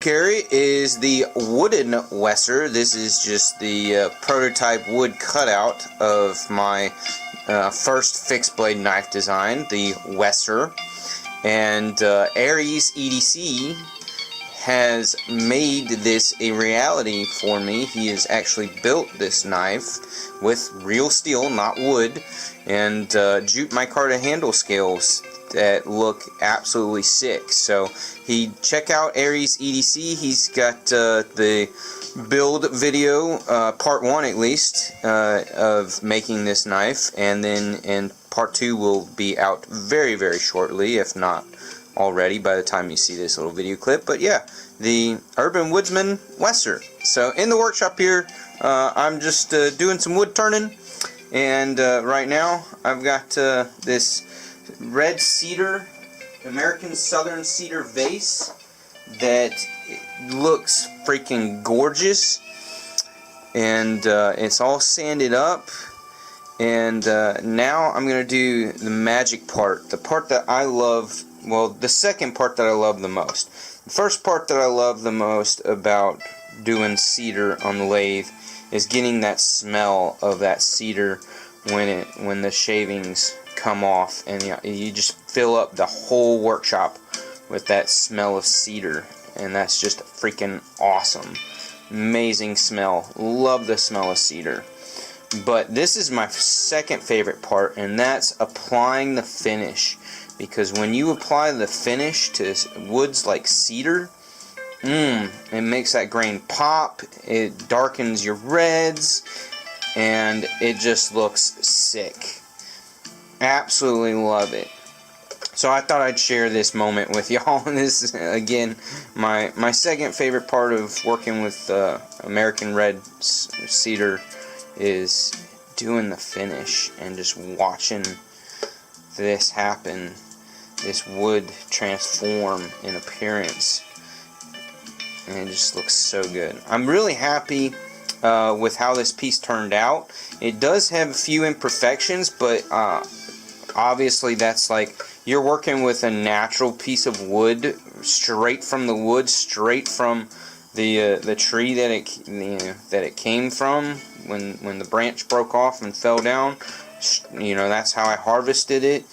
Carry is the wooden Wesser. This is just the prototype wood cutout of my first fixed blade knife design, the Wesser. And Aries EDC has made this a reality for me. He has actually built this knife with real steel, not wood, and jute micarta handle scales that look absolutely sick. So check out Aries EDC. He's got the build video, part 1 at least, of making this knife, and then part 2 will be out very, very shortly, if not already by the time you see this little video clip. But yeah, the Urban Woodsman Wesser. So in the workshop here, I'm just doing some wood turning, and right now I've got this red cedar, American Southern cedar vase that looks freaking gorgeous, and it's all sanded up. And now I'm going to do the magic part, the part that I love, well, the second part that I love the most. The first part that I love the most about doing cedar on the lathe is getting that smell of that cedar when the shavings come off, and you just fill up the whole workshop with that smell of cedar, and that's just freaking awesome. Amazing smell. Love the smell of cedar. But this is my second favorite part, and that's applying the finish. Because when you apply the finish to woods like cedar, it makes that grain pop, it darkens your reds, and it just looks sick. Absolutely love it. So I thought I'd share this moment with y'all. This is, again, my second favorite part of working with American Red Cedar is doing the finish and just watching this happen, this wood transform in appearance, and it just looks so good. I'm really happy with how this piece turned out. It does have a few imperfections, but obviously that's like you're working with a natural piece of wood, straight from the wood, straight from the tree that it came from when the branch broke off and fell down. That's how I harvested it.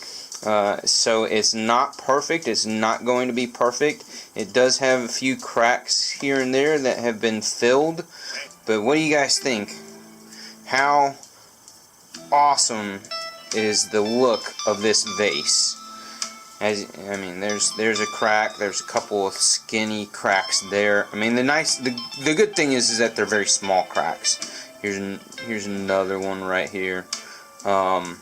So it's not perfect. It's not going to be perfect. It does have a few cracks here and there that have been filled. But what do you guys think? How awesome is the look of this vase? There's a crack. There's a couple of skinny cracks there. The good thing is that they're very small cracks. Here's another one right here. And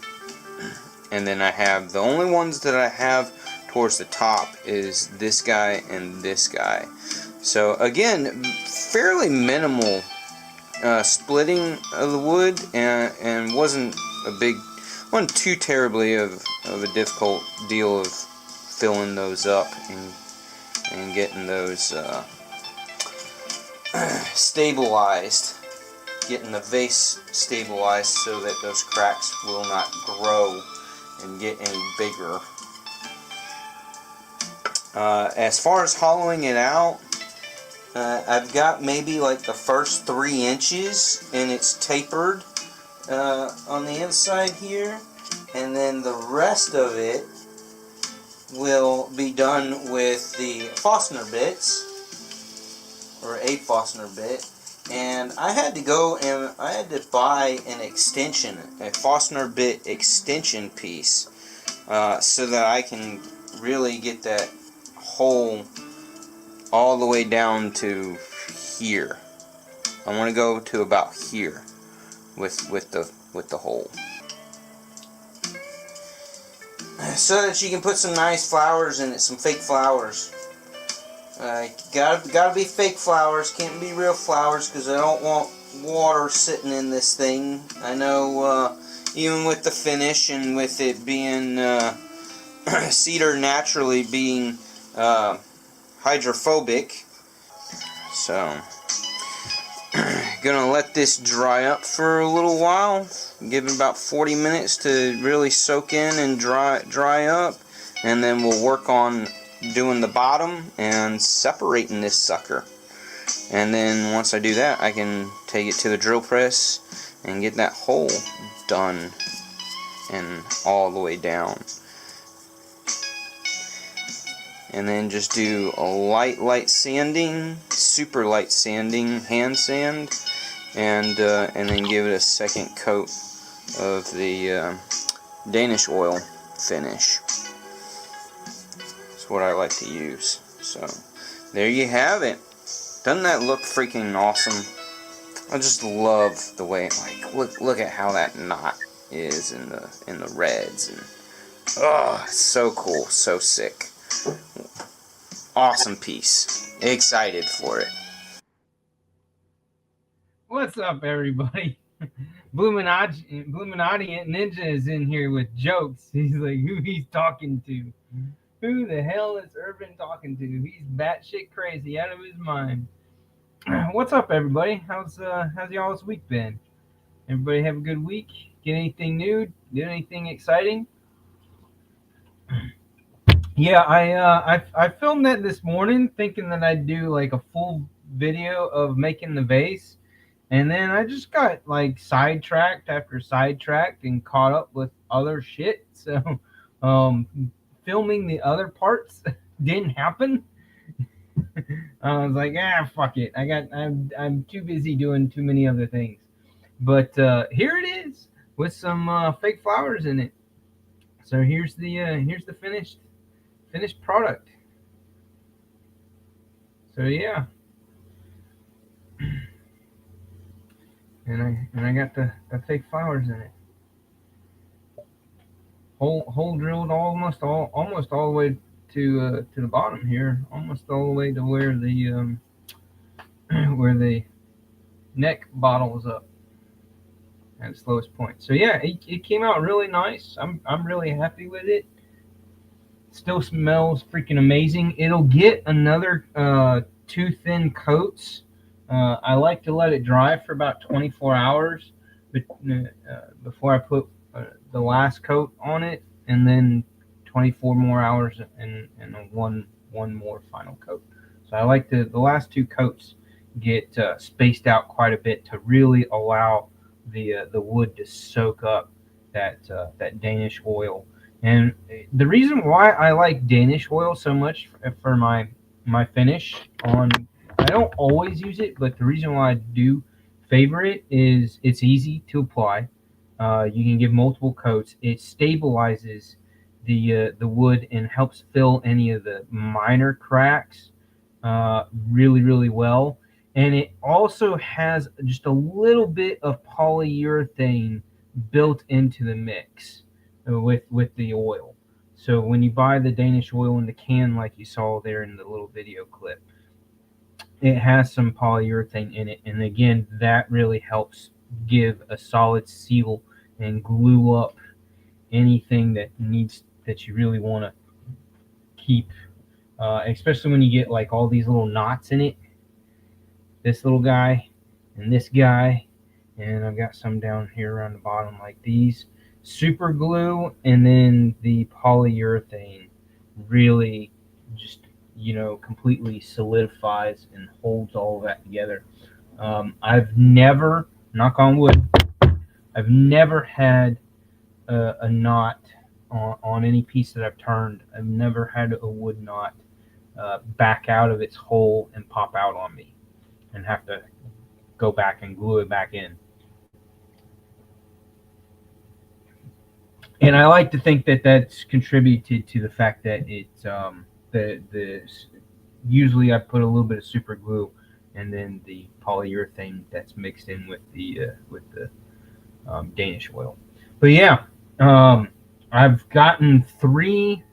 then I have the only ones that I have towards the top is this guy and this guy. So again, fairly minimal splitting of the wood, and wasn't too terribly of a difficult deal of filling those up and getting those stabilized, getting the vase stabilized so that those cracks will not grow and get any bigger. As far as hollowing it out, I've got maybe like the first 3 inches, and it's tapered on the inside here, and then the rest of it will be done with the Forstner bits, or a Forstner bit. And I had to go and I had to buy an extension, a Forstner bit extension piece, so that I can really get that hole all the way down to here. I want to go to about here with the hole, so that you can put some nice flowers in it, some fake flowers. Gotta be fake flowers, can't be real flowers, because I don't want water sitting in this thing. I know even with the finish and with it being cedar naturally being hydrophobic, so gonna let this dry up for a little while, give it about 40 minutes to really soak in and dry up, and then we'll work on doing the bottom and separating this sucker. And then once I do that, I can take it to the drill press and get that hole done and all the way down. And then just do a light sanding, super light sanding, hand sand, and then give it a second coat of the Danish oil finish. That's what I like to use. So there you have it. Doesn't that look freaking awesome? I just love the way, like, look at how that knot is in the reds, and oh, it's so cool, so sick. Awesome piece. Excited for it. What's up, everybody? Bluminati Ninja is in here with jokes. He's like, who he's talking to? Who the hell is Urban talking to? He's batshit crazy, out of his mind. What's up, everybody? How's y'all's week been? Everybody have a good week? Get anything new? Did anything exciting? Yeah, I filmed that this morning, thinking that I'd do like a full video of making the vase, and then I just got like sidetracked after sidetracked and caught up with other shit. So, filming the other parts didn't happen. I was like, fuck it. I'm too busy doing too many other things. But here it is with some fake flowers in it. So here's the finished product. So yeah. And I got the fake flowers in it. Hole drilled almost all the way to the bottom here, almost all the way to where the where the neck bottle is up at its lowest point. So yeah, it came out really nice. I'm really happy with it. Still smells freaking amazing. It'll get another 2 thin coats. I like to let it dry for about 24 hours before I put the last coat on it, and then 24 more hours and one more final coat. So I like the last 2 coats get spaced out quite a bit to really allow the wood to soak up that Danish oil. And the reason why I like Danish oil so much for my finish on, I don't always use it, but the reason why I do favor it is it's easy to apply. You can give multiple coats. It stabilizes the wood and helps fill any of the minor cracks really well. And it also has just a little bit of polyurethane built into the mix with the oil. So when you buy the Danish oil in the can, like you saw there in the little video clip, it has some polyurethane in it, and again, that really helps give a solid seal and glue up anything that you really want to keep, especially when you get like all these little knots in it. This little guy and this guy, and I've got some down here around the bottom like these. Super glue and then the polyurethane really just completely solidifies and holds all of that together. I've never, knock on wood, I've never had a knot on any piece that I've turned. I've never had a wood knot back out of its hole and pop out on me and have to go back and glue it back in. And I like to think that that's contributed to the fact that it's usually I put a little bit of super glue and then the polyurethane that's mixed in with the Danish oil. But yeah, I've gotten 3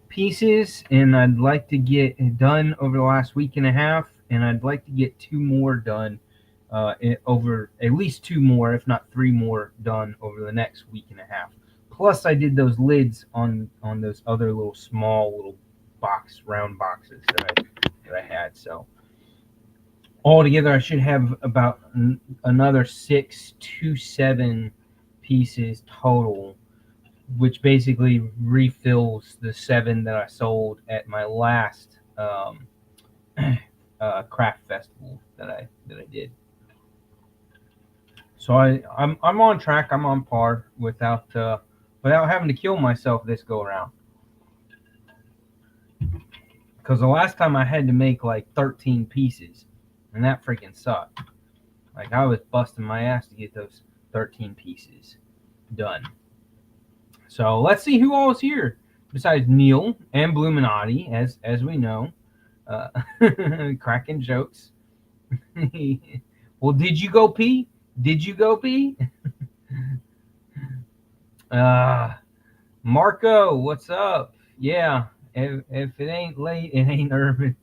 pieces, and I'd like to get it done over the last week and a half, and I'd like to get 2 more done over at least 2 more, if not 3 more, done over the next week and a half. Plus, I did those lids on those other little small little round boxes that I had. So altogether, I should have about another 6 to 7 pieces total which basically refills the 7 that I sold at my last craft festival that I did. So I'm on track. I'm on par without having to kill myself this go around. Because the last time I had to make like 13 pieces, and that freaking sucked. Like I was busting my ass to get those 13 pieces done. So let's see who all is here besides Neil and Bluminati, as we know, cracking jokes. Well, did you go pee? Did you go pee? Marco, what's up? Yeah, if it ain't late, it ain't urban.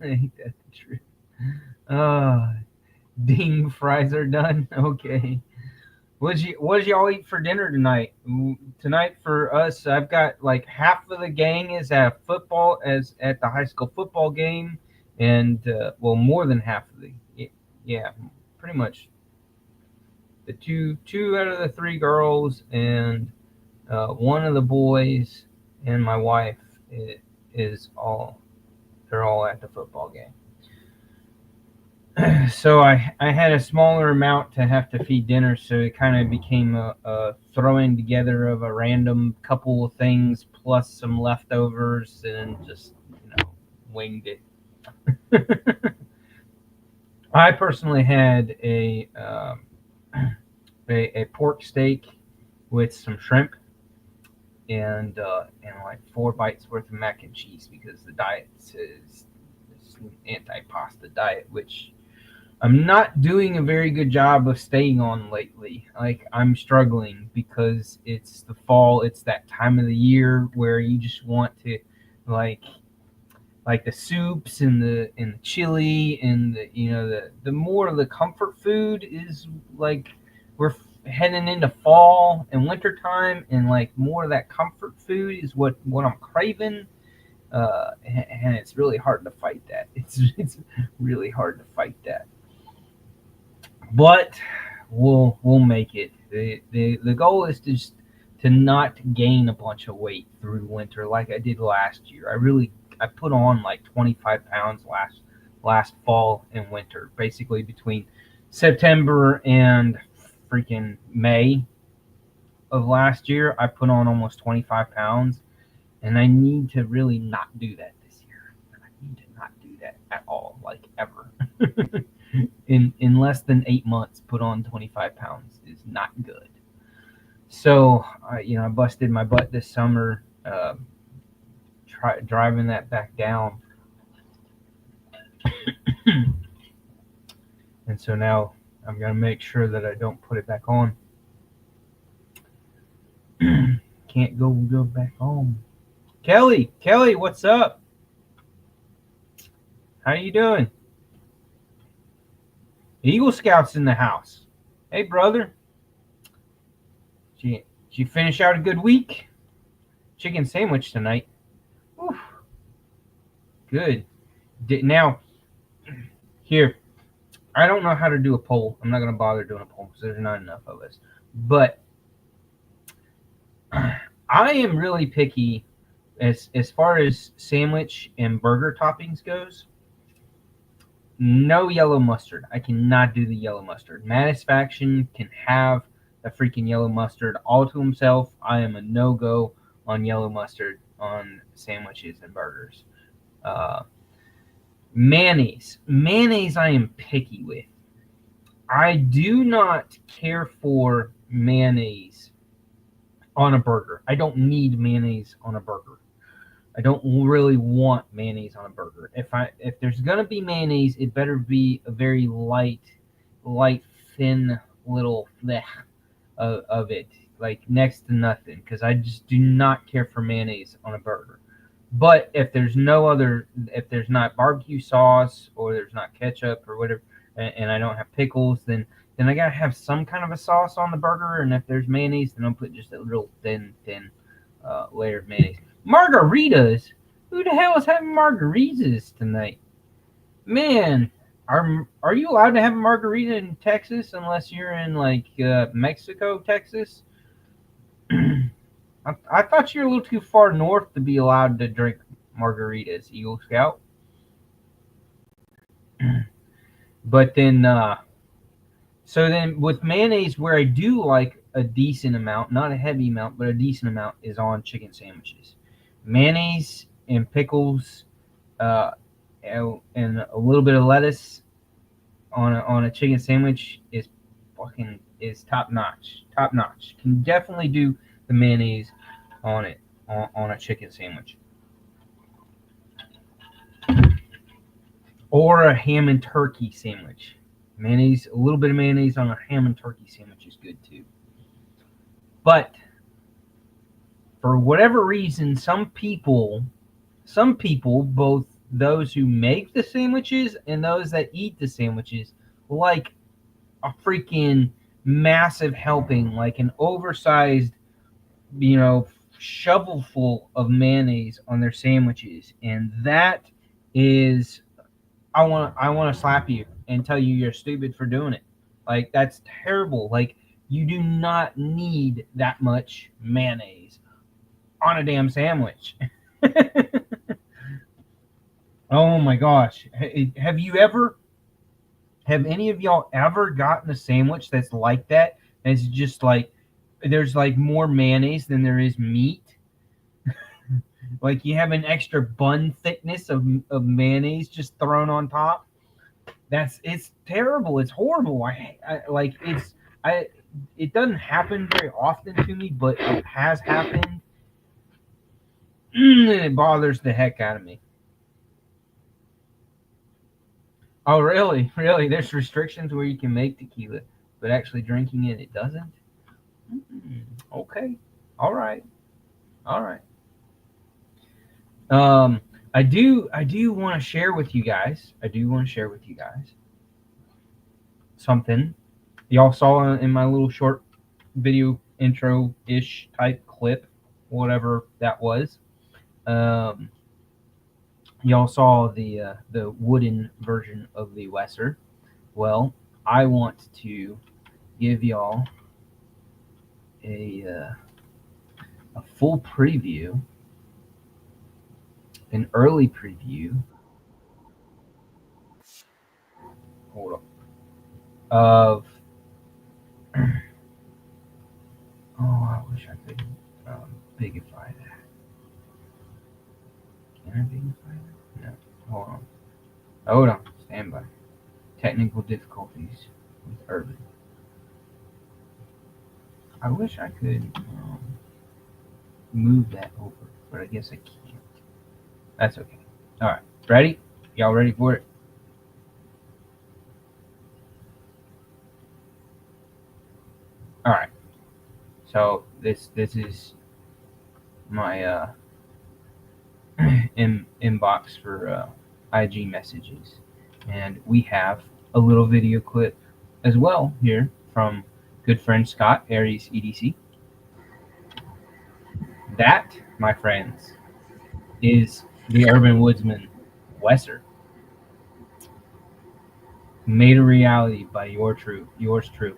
Ain't that the truth? Ding, fries are done. Okay. What did y'all eat for dinner tonight? Tonight for us, I've got like half of the gang is at football as at the high school football game, and well, more than half of the yeah, pretty much the two out of the 3 girls and one of the boys and my wife is all they're all at the football game. So I had a smaller amount to have to feed dinner, so it kind of became a throwing together of a random couple of things plus some leftovers, and just winged it. I personally had a pork steak with some shrimp and like 4 bites worth of mac and cheese, because the diet is an anti-pasta diet, which I'm not doing a very good job of staying on lately. Like I'm struggling because it's the fall. It's that time of the year where you just want to like the soups and the chili and the more of the comfort food is like we're heading into fall and winter time, and like more of that comfort food is what I'm craving. And it's really hard to fight that. It's really hard to fight that. But we'll make it. The goal is to not gain a bunch of weight through winter like I did last year. I put on like 25 pounds last fall and winter, basically between September and freaking May of last year. I put on almost 25 pounds, and I need to really not do that this year. I need to not do that at all, like ever. in less than 8 months, put on 25 pounds is not good. So I busted my butt this summer, driving that back down, and so now I'm gonna make sure that I don't put it back on. Can't go back home. Kelly, what's up? How you doing? Eagle Scouts in the house. Hey, brother. Did you finish out a good week? Chicken sandwich tonight. Oof. Good. Now, here, I don't know how to do a poll. I'm not going to bother doing a poll because there's not enough of us. But I am really picky as far as sandwich and burger toppings goes. No yellow mustard. I cannot do the yellow mustard. Matisfaction can have the freaking yellow mustard all to himself. I am a no-go on yellow mustard on sandwiches and burgers. Mayonnaise I am picky with. I do not care for mayonnaise on a burger. I don't need mayonnaise on a burger. I don't really want mayonnaise on a burger. If there's gonna be mayonnaise, it better be a very light, thin little fleh of it, like next to nothing, because I just do not care for mayonnaise on a burger. But if there's not barbecue sauce, or there's not ketchup or whatever, and I don't have pickles, then I gotta have some kind of a sauce on the burger. And if there's mayonnaise, then I'll put just a real thin layer of mayonnaise. Margaritas? Who the hell is having margaritas tonight? Man, are you allowed to have a margarita in Texas unless you're in like Mexico, Texas? I thought you were a little too far north to be allowed to drink margaritas, Eagle Scout. But then, so then with mayonnaise, where I do like a decent amount, not a heavy amount, but a decent amount, is on chicken sandwiches. Mayonnaise and pickles, uh, and a little bit of lettuce on a chicken sandwich is top notch. Top notch. Can definitely do the mayonnaise on it on a chicken sandwich. Or a ham and turkey sandwich. Mayonnaise, a little bit of mayonnaise on a ham and turkey sandwich is good too. But for whatever reason, some people, both those who make the sandwiches and those that eat the sandwiches, like a freaking massive helping, like an oversized, shovelful of mayonnaise on their sandwiches, and that is, I want to slap you and tell you you're stupid for doing it. Like, that's terrible. Like, you do not need that much mayonnaise on a damn sandwich. Oh my gosh. Have any of y'all ever gotten a sandwich that's like that? It's just like there's like more mayonnaise than there is meat. Like you have an extra bun thickness of mayonnaise just thrown on top. It's terrible. It's horrible. I like I it doesn't happen very often to me, but it has happened, and it bothers the heck out of me. Oh, really? Really? There's restrictions where you can make tequila, but actually drinking it doesn't? Okay. All right. All right. Um, I do want to share with you guys. I do want to share with you guys something y'all saw in my little short video intro ish type clip, whatever that was. Um, y'all saw the wooden version of the Wesser. Well, I want to give y'all a a full preview, an early preview. Hold up. Of oh, I wish I could bigify that. Can I bigify that? No. Hold on. Hold on. Stand by. Technical difficulties with Urban. I wish I could move that over, but I guess I can't. That's okay. All right. Ready? Y'all ready for it? All right. So this is my inbox for IG messages, and we have a little video clip as well here from good friend Scott Aries EDC. That, my friends, is the Urban Woodsman Wesser, made a reality by yours truly.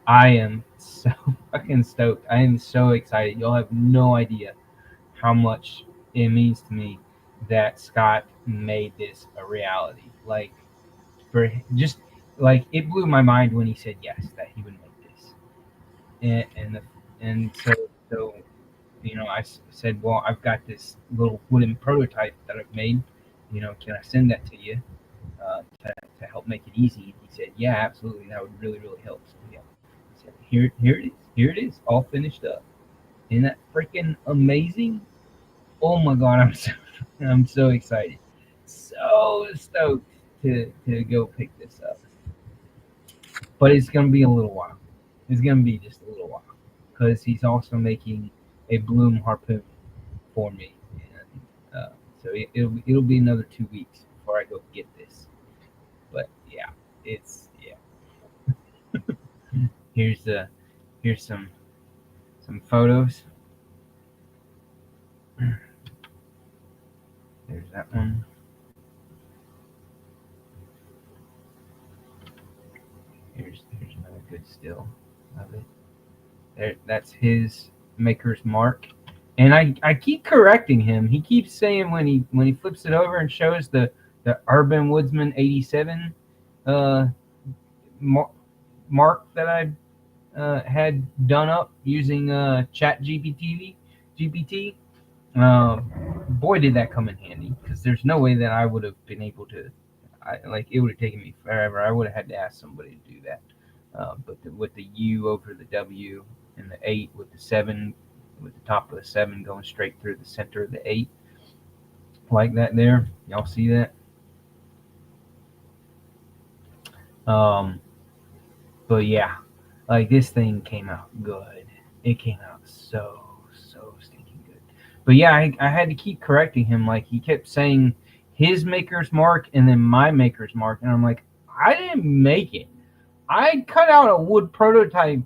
I am so fucking stoked. I am so excited. You'll have no idea how much it means to me that Scott made this a reality. Like, for just like, it blew my mind when he said yes, that he would make this. And I said, well, I've got this little wooden prototype that I've made. Can I send that to you to help make it easy? He said, yeah, absolutely. That would really, really help. So yeah, he said, here it is. Here it is, all finished up. Isn't that freaking amazing? Oh my god, I'm so excited, so stoked to go pick this up. But it's gonna be a little while. It's gonna be just a little while because he's also making a Bloom harpoon for me, and so it'll be another 2 weeks before I go get this. But yeah, it's yeah. Here's some photos. There's that one. Here's another good still of it. That's his maker's mark. And I keep correcting him. He keeps saying when he flips it over and shows the Urban Woodsman 87 uh, mark that I had done up using Chat GPT. Boy, did that come in handy, because there's no way that I would have been able to. It would have taken me forever. I would have had to ask somebody to do that. But with the U over the W and the 8 with the 7, with the top of the 7 going straight through the center of the 8, like that there. Y'all see that? But yeah, like, this thing came out good. It came out so stinking good. But yeah, I had to keep correcting him. Like, he kept saying his maker's mark and then my maker's mark, and I'm like, I didn't make it. I cut out a wood prototype.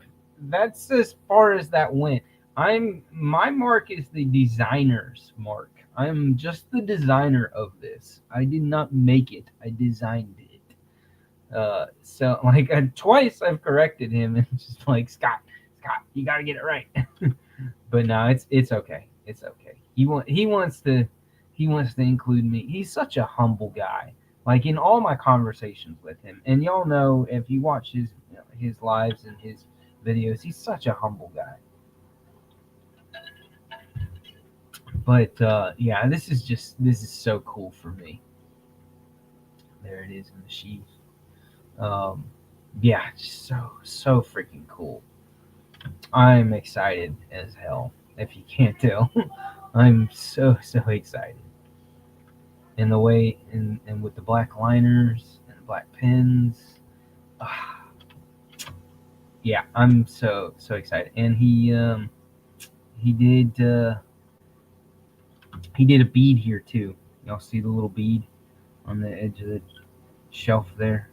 That's as far as that went. My mark is the designer's mark. I'm just the designer of this. I did not make it. I designed it. So like, twice I've corrected him, and just like, Scott, you gotta get it right. But no, it's okay. It's okay. He wants to include me. He's such a humble guy. Like, in all my conversations with him, and y'all know if you watch his lives and his videos, he's such a humble guy. But yeah, this is so cool for me. There it is in the sheath. Yeah, so freaking cool. I'm excited as hell, if you can't tell. I'm so excited. And the way, and with the black liners and the black pins. Yeah, I'm so excited. And he did a bead here too. Y'all see the little bead on the edge of the shelf there?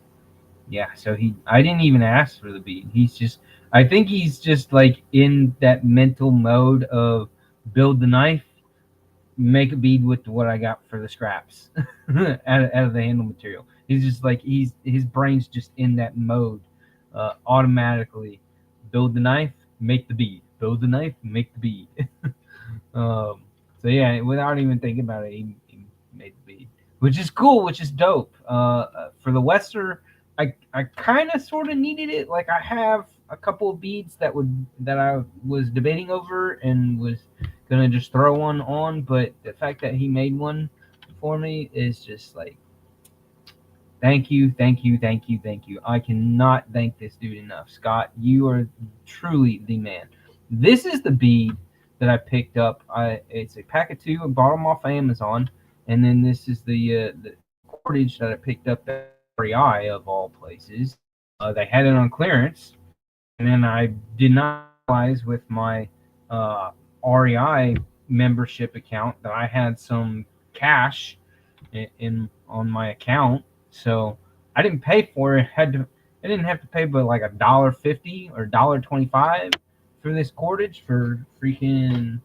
Yeah, so I didn't even ask for the bead. I think he's just like in that mental mode of build the knife, make a bead with what I got for the scraps out of the handle material. He's just like, his brain's just in that mode, automatically. Build the knife, make the bead. Build the knife, make the bead. So yeah, without even thinking about it, he made the bead, which is cool, which is dope. For the Wester, I kind of sort of needed it. Like, I have a couple of beads that I was debating over and was gonna just throw one on, but the fact that he made one for me is just like, thank you. I cannot thank this dude enough. Scott, you are truly the man. This is the bead that I picked up. It's a pack of 2. I bought them off Amazon, and then this is the cordage that I picked up at REI, of all places. They had it on clearance, and then I did not realize with my REI membership account that I had some cash on my account, so I didn't pay for it. I didn't have to pay but like $1.50 or $1.25 for this cordage for freaking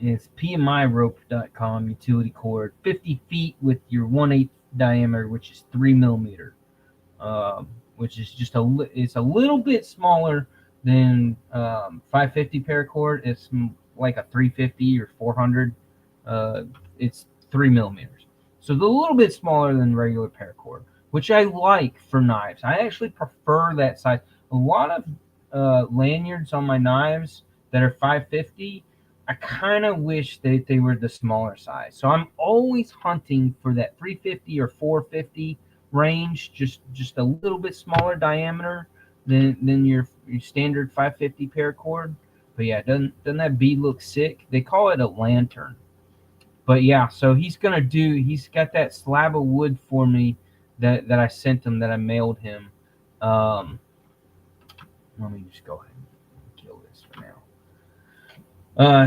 it's PMIrope.com utility cord, 50 feet with your 1/8 diameter, which is 3 millimeter, which is just it's a little bit smaller than 550 paracord. It's like a 350 or 400. It's 3 millimeters, so it's a little bit smaller than regular paracord, which I like for knives. I actually prefer that size. A lot of lanyards on my knives that are 550, I kind of wish that they were the smaller size. So I'm always hunting for that 350 or 450 range, just a little bit smaller diameter than your standard 550 paracord. But yeah, doesn't that bead look sick? They call it a lantern. But yeah, so he's got that slab of wood for me that I sent him, that I mailed him. Let me just go ahead and kill this for now.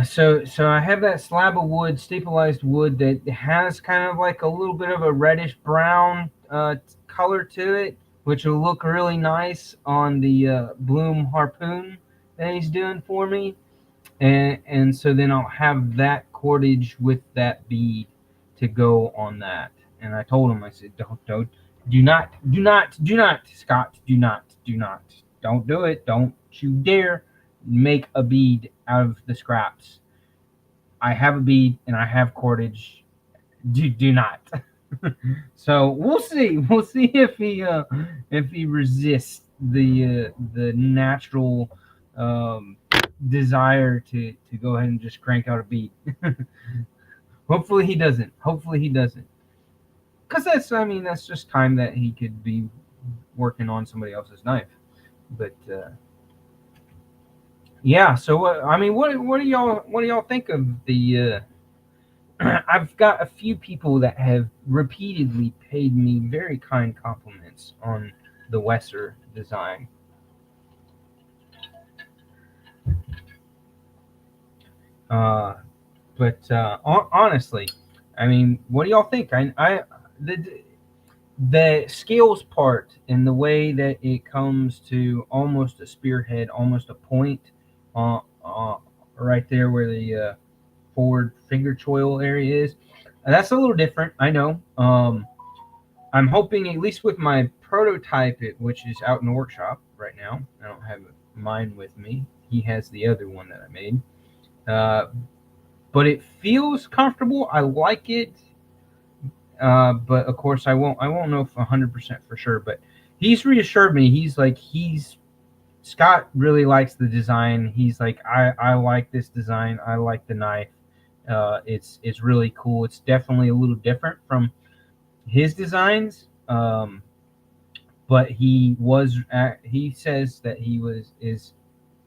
So I have that slab of wood, stabilized wood, that has kind of like a little bit of a reddish brown color to it, which will look really nice on the Bloom harpoon that he's doing for me. And so then I'll have that cordage with that bead to go on that. And I told him, I said, don't Do not, Scott, do not. Don't do it. Don't you dare make a bead out of the scraps. I have a bead and I have cordage. Do not. So we'll see. We'll see if he resists the natural desire to go ahead and just crank out a beat. Hopefully he doesn't. Hopefully he doesn't. Because that's just time that he could be working on somebody else's knife. But yeah. So what do y'all think of the? I've got a few people that have repeatedly paid me very kind compliments on the Wesser design. Uh, but honestly, what do y'all think? The scales part and the way that it comes to almost a spearhead, almost a point, right there where the forward finger choil area is. That's a little different, I know. I'm hoping, at least with my prototype, which is out in the workshop right now. I don't have mine with me. He has the other one that I made. But it feels comfortable. I like it. But of course, I won't know if 100% for sure. But he's reassured me. Scott really likes the design. He's like, I like this design. I like the knife. It's really cool. It's definitely a little different from his designs. But he says that is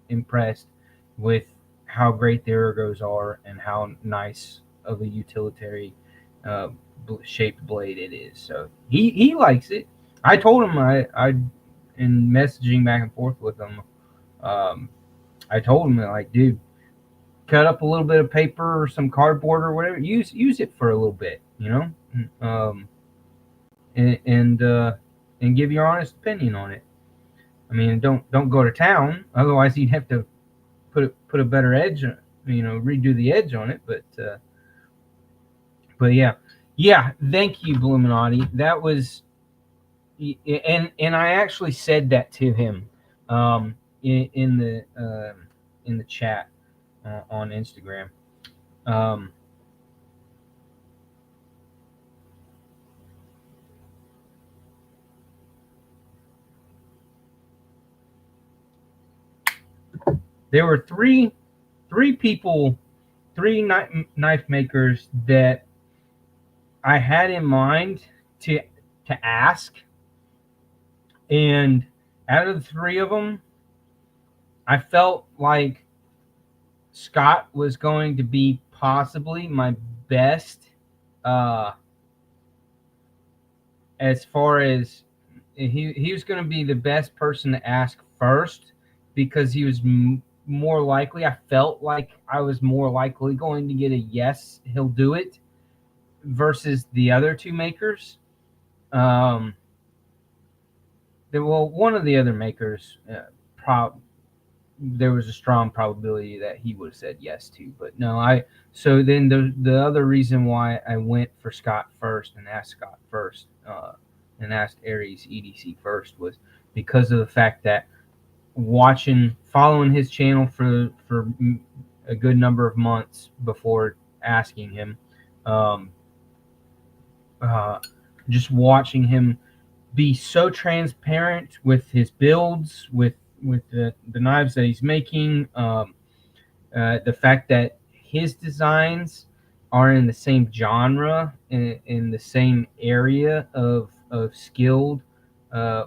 impressed with how great the ergos are and how nice of a utilitarian shaped blade it is. So he likes it. I told him in messaging back and forth with him, I told him like, dude, cut up a little bit of paper or some cardboard or whatever. Use it for a little bit, and give your honest opinion on it. Don't go to town, otherwise you'd have to put a better edge, redo the edge on it. But yeah. Thank you, Bluminati. That was, and I actually said that to him, in the chat on Instagram. There were three people, three knife makers that I had in mind to ask, and out of the three of them, I felt like Scott was going to be possibly my best, as far as he was going to be the best person to ask first, because he was more likely. I felt like I was more likely going to get a yes, he'll do it, versus the other two makers. One of the other makers, there was a strong probability that he would have said yes to, but no. So then the other reason why I went for Scott first and asked Scott first, and asked Aries EDC first, was because of the fact that following his channel for a good number of months before asking him, just watching him be so transparent with his builds, with the knives that he's making, the fact that his designs are in the same genre, in the same area of skilled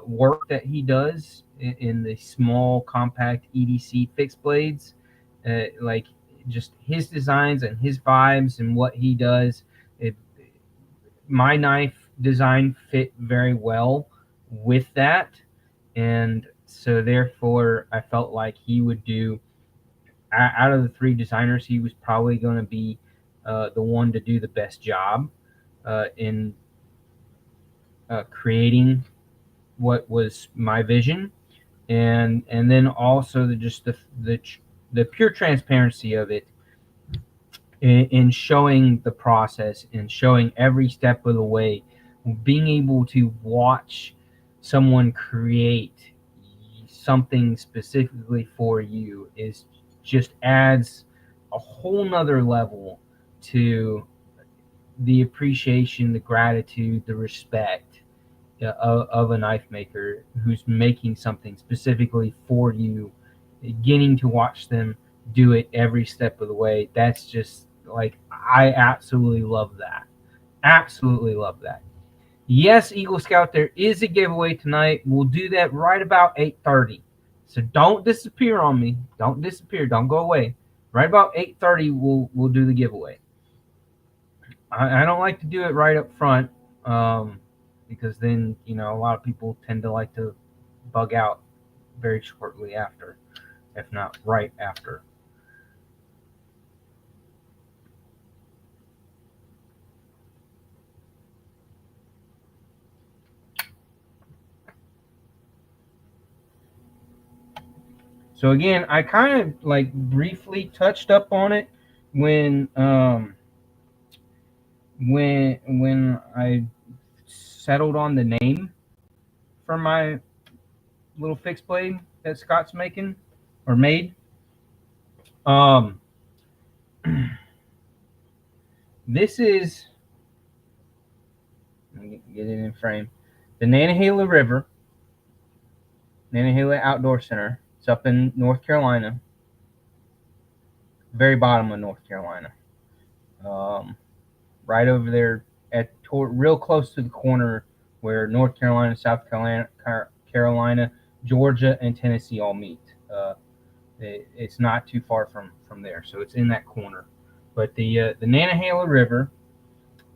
work that he does in the small compact EDC fixed blades, like just his designs and his vibes and what he does. My knife design fit very well with that, and so therefore I felt like he would do, out of the three designers, he was probably going to be the one to do the best job in creating what was my vision, and then also the pure transparency of it, in showing the process and showing every step of the way being able to watch someone create something specifically for you is just adds a whole nother level to the appreciation, the gratitude, the respect of a knife maker who's making something specifically for you, getting to watch them do it every step of the way. That's just like, I absolutely love that. Absolutely love that. Yes, Eagle Scout, there is a giveaway tonight. We'll do that right about 8:30. So don't disappear on me. Don't disappear. Don't go away. Right about 8:30, we'll do the giveaway. I don't like to do it right up front, because then a lot of people tend to like to bug out very shortly after, if not right after. So again, I kind of like briefly touched up on it when I settled on the name for my little fixed blade that Scott's making or made. This is, let me get it in frame, the Nantahala River, Nantahala Outdoor Center. It's up in North Carolina, very bottom of North Carolina, right over there real close to the corner where North Carolina, South Carolina, Georgia, and Tennessee all meet. It's not too far from there, so it's in that corner. But the Nantahala River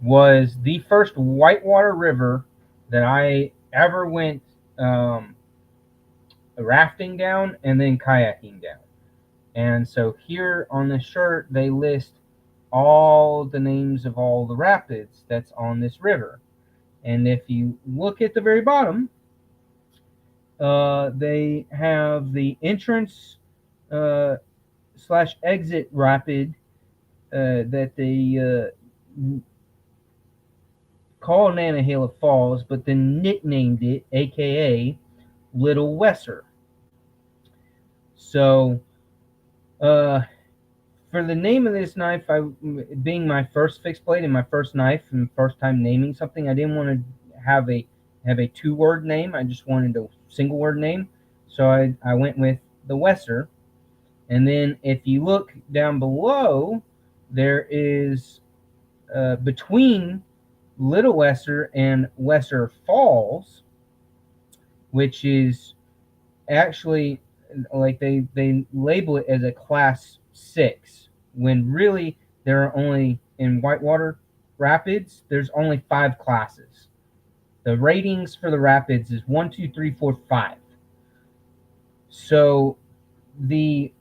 was the first whitewater river that I ever went rafting down and then kayaking down. And so here on the shirt, they list all the names of all the rapids that's on this river. And if you look at the very bottom, they have the entrance / exit rapid that they call Nantahala Falls, but then nicknamed it, aka Little Wesser. So for the name of this knife, being my first fixed blade and my first knife and first time naming something, I didn't want to have a 2-word name. I just wanted a single word name. So I went with the Wesser. And then if you look down below, there is between Little Wesser and Wesser Falls, which is actually, like, they label it as a class 6, when really there are only, in whitewater rapids, there's only 5 classes. The ratings for the rapids is 1, 2, 3, 4, 5. So the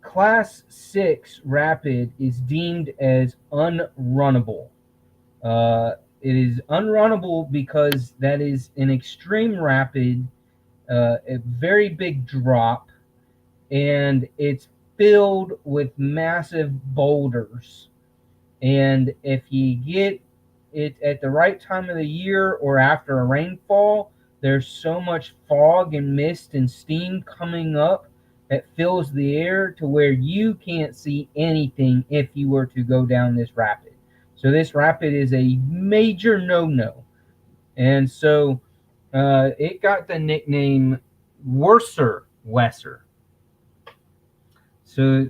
class 6 rapid is deemed as unrunnable. It is unrunnable because that is an extreme rapid, a very big drop, and it's filled with massive boulders. And if you get it at the right time of the year or after a rainfall, there's so much fog and mist and steam coming up that fills the air to where you can't see anything if you were to go down this rapid. So this rapid is a major no-no. And so it got the nickname Worser Wesser. So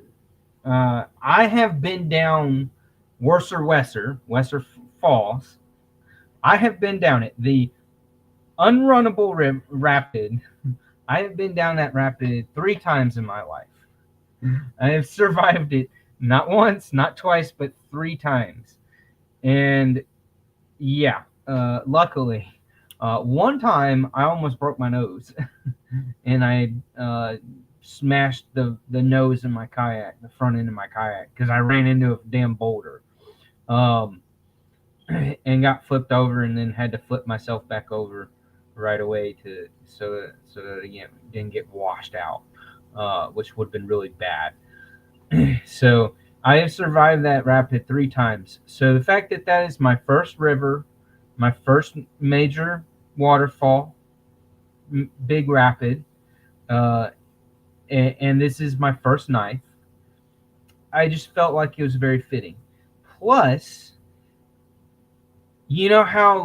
I have been down Worser Wesser Falls. I have been down it. The unrunnable rapid, I have been down that rapid 3 times in my life. I have survived it not once, not twice, but 3 times. And yeah, luckily, one time I almost broke my nose and I smashed the nose in my kayak, the front end of my kayak, because I ran into a damn boulder, and got flipped over, and then had to flip myself back over right away so that again didn't get washed out, which would have been really bad. So I have survived that rapid 3 times. So the fact that that is my first river my first major waterfall, big rapid, uh, and this is my first knife. I just felt like it was very fitting. Plus, you know how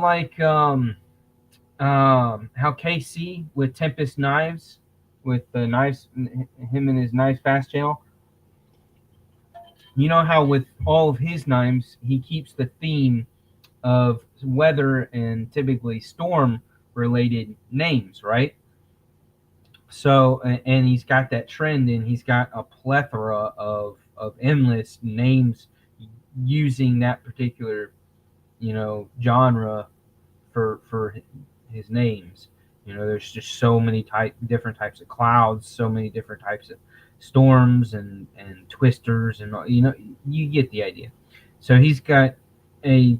how KC with Tempest Knives, with the knives, him and his knives fast channel. You know how with all of his knives, he keeps the theme of weather and typically storm related names, right? So, and he's got that trend, and he's got a plethora of endless names using that particular, genre for his names. There's just so many different types of clouds, so many different types of storms and twisters, and you get the idea. So he's got a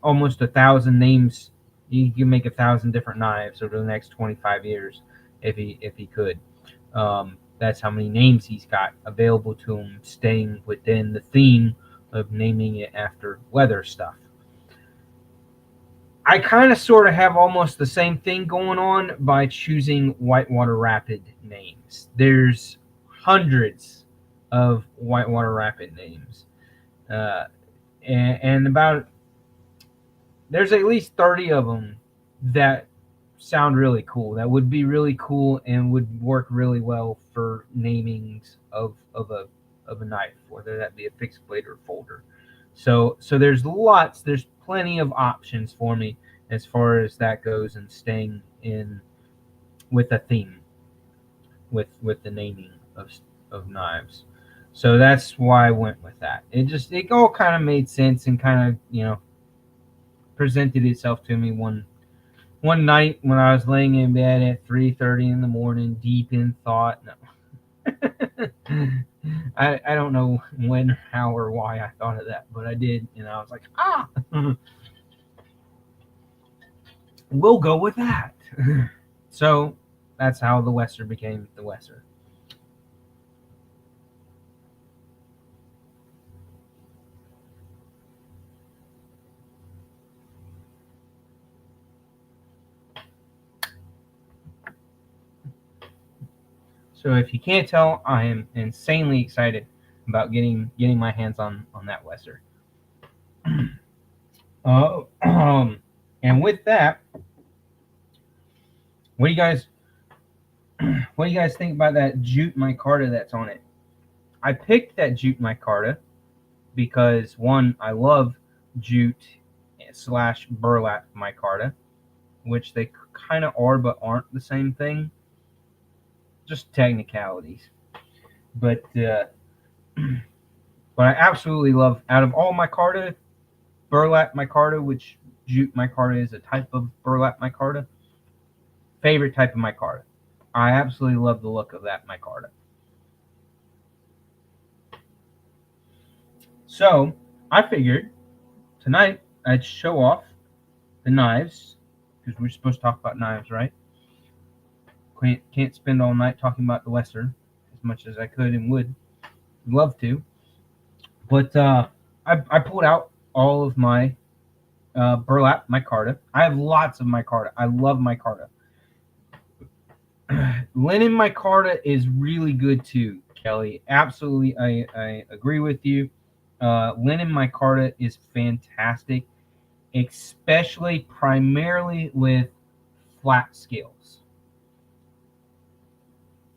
almost 1,000 names. He can make 1,000 different knives over the next 25 years if he could. That's how many names he's got available to him, staying within the theme of naming it after weather stuff. I kind of sort of have almost the same thing going on by choosing Whitewater Rapid names. There's hundreds of Whitewater Rapid names, and about there's at least 30 of them that sound really cool. That would be really cool and would work really well for namings of a knife, whether that be a fixed blade or a folder. So there's plenty of options for me as far as that goes, and staying in with a theme with the naming of knives. So that's why I went with that. It all kind of made sense, and kind of presented itself to me one night when I was laying in bed at 3:30 in the morning, deep in thought. No. I don't know when, how, or why I thought of that, but I did, and I was like, we'll go with that. So that's how the Western became the Western. So if you can't tell, I am insanely excited about getting my hands on that Western. And with that, what do you guys think about that jute micarta that's on it? I picked that jute micarta because, one, I love jute / burlap micarta, which they kind of are but aren't the same thing. Just technicalities. But I absolutely love, out of all micarta, burlap micarta, which jute micarta is a type of burlap micarta, favorite type of micarta. I absolutely love the look of that micarta. So I figured tonight I'd show off the knives, because we're supposed to talk about knives, right? Can't spend all night talking about the Western, as much as I could and would love to. But I pulled out all of my burlap micarta. I have lots of micarta. I love micarta. Linen micarta is really good too, Kelly. Absolutely, I agree with you. Linen micarta is fantastic, especially primarily with flat scales.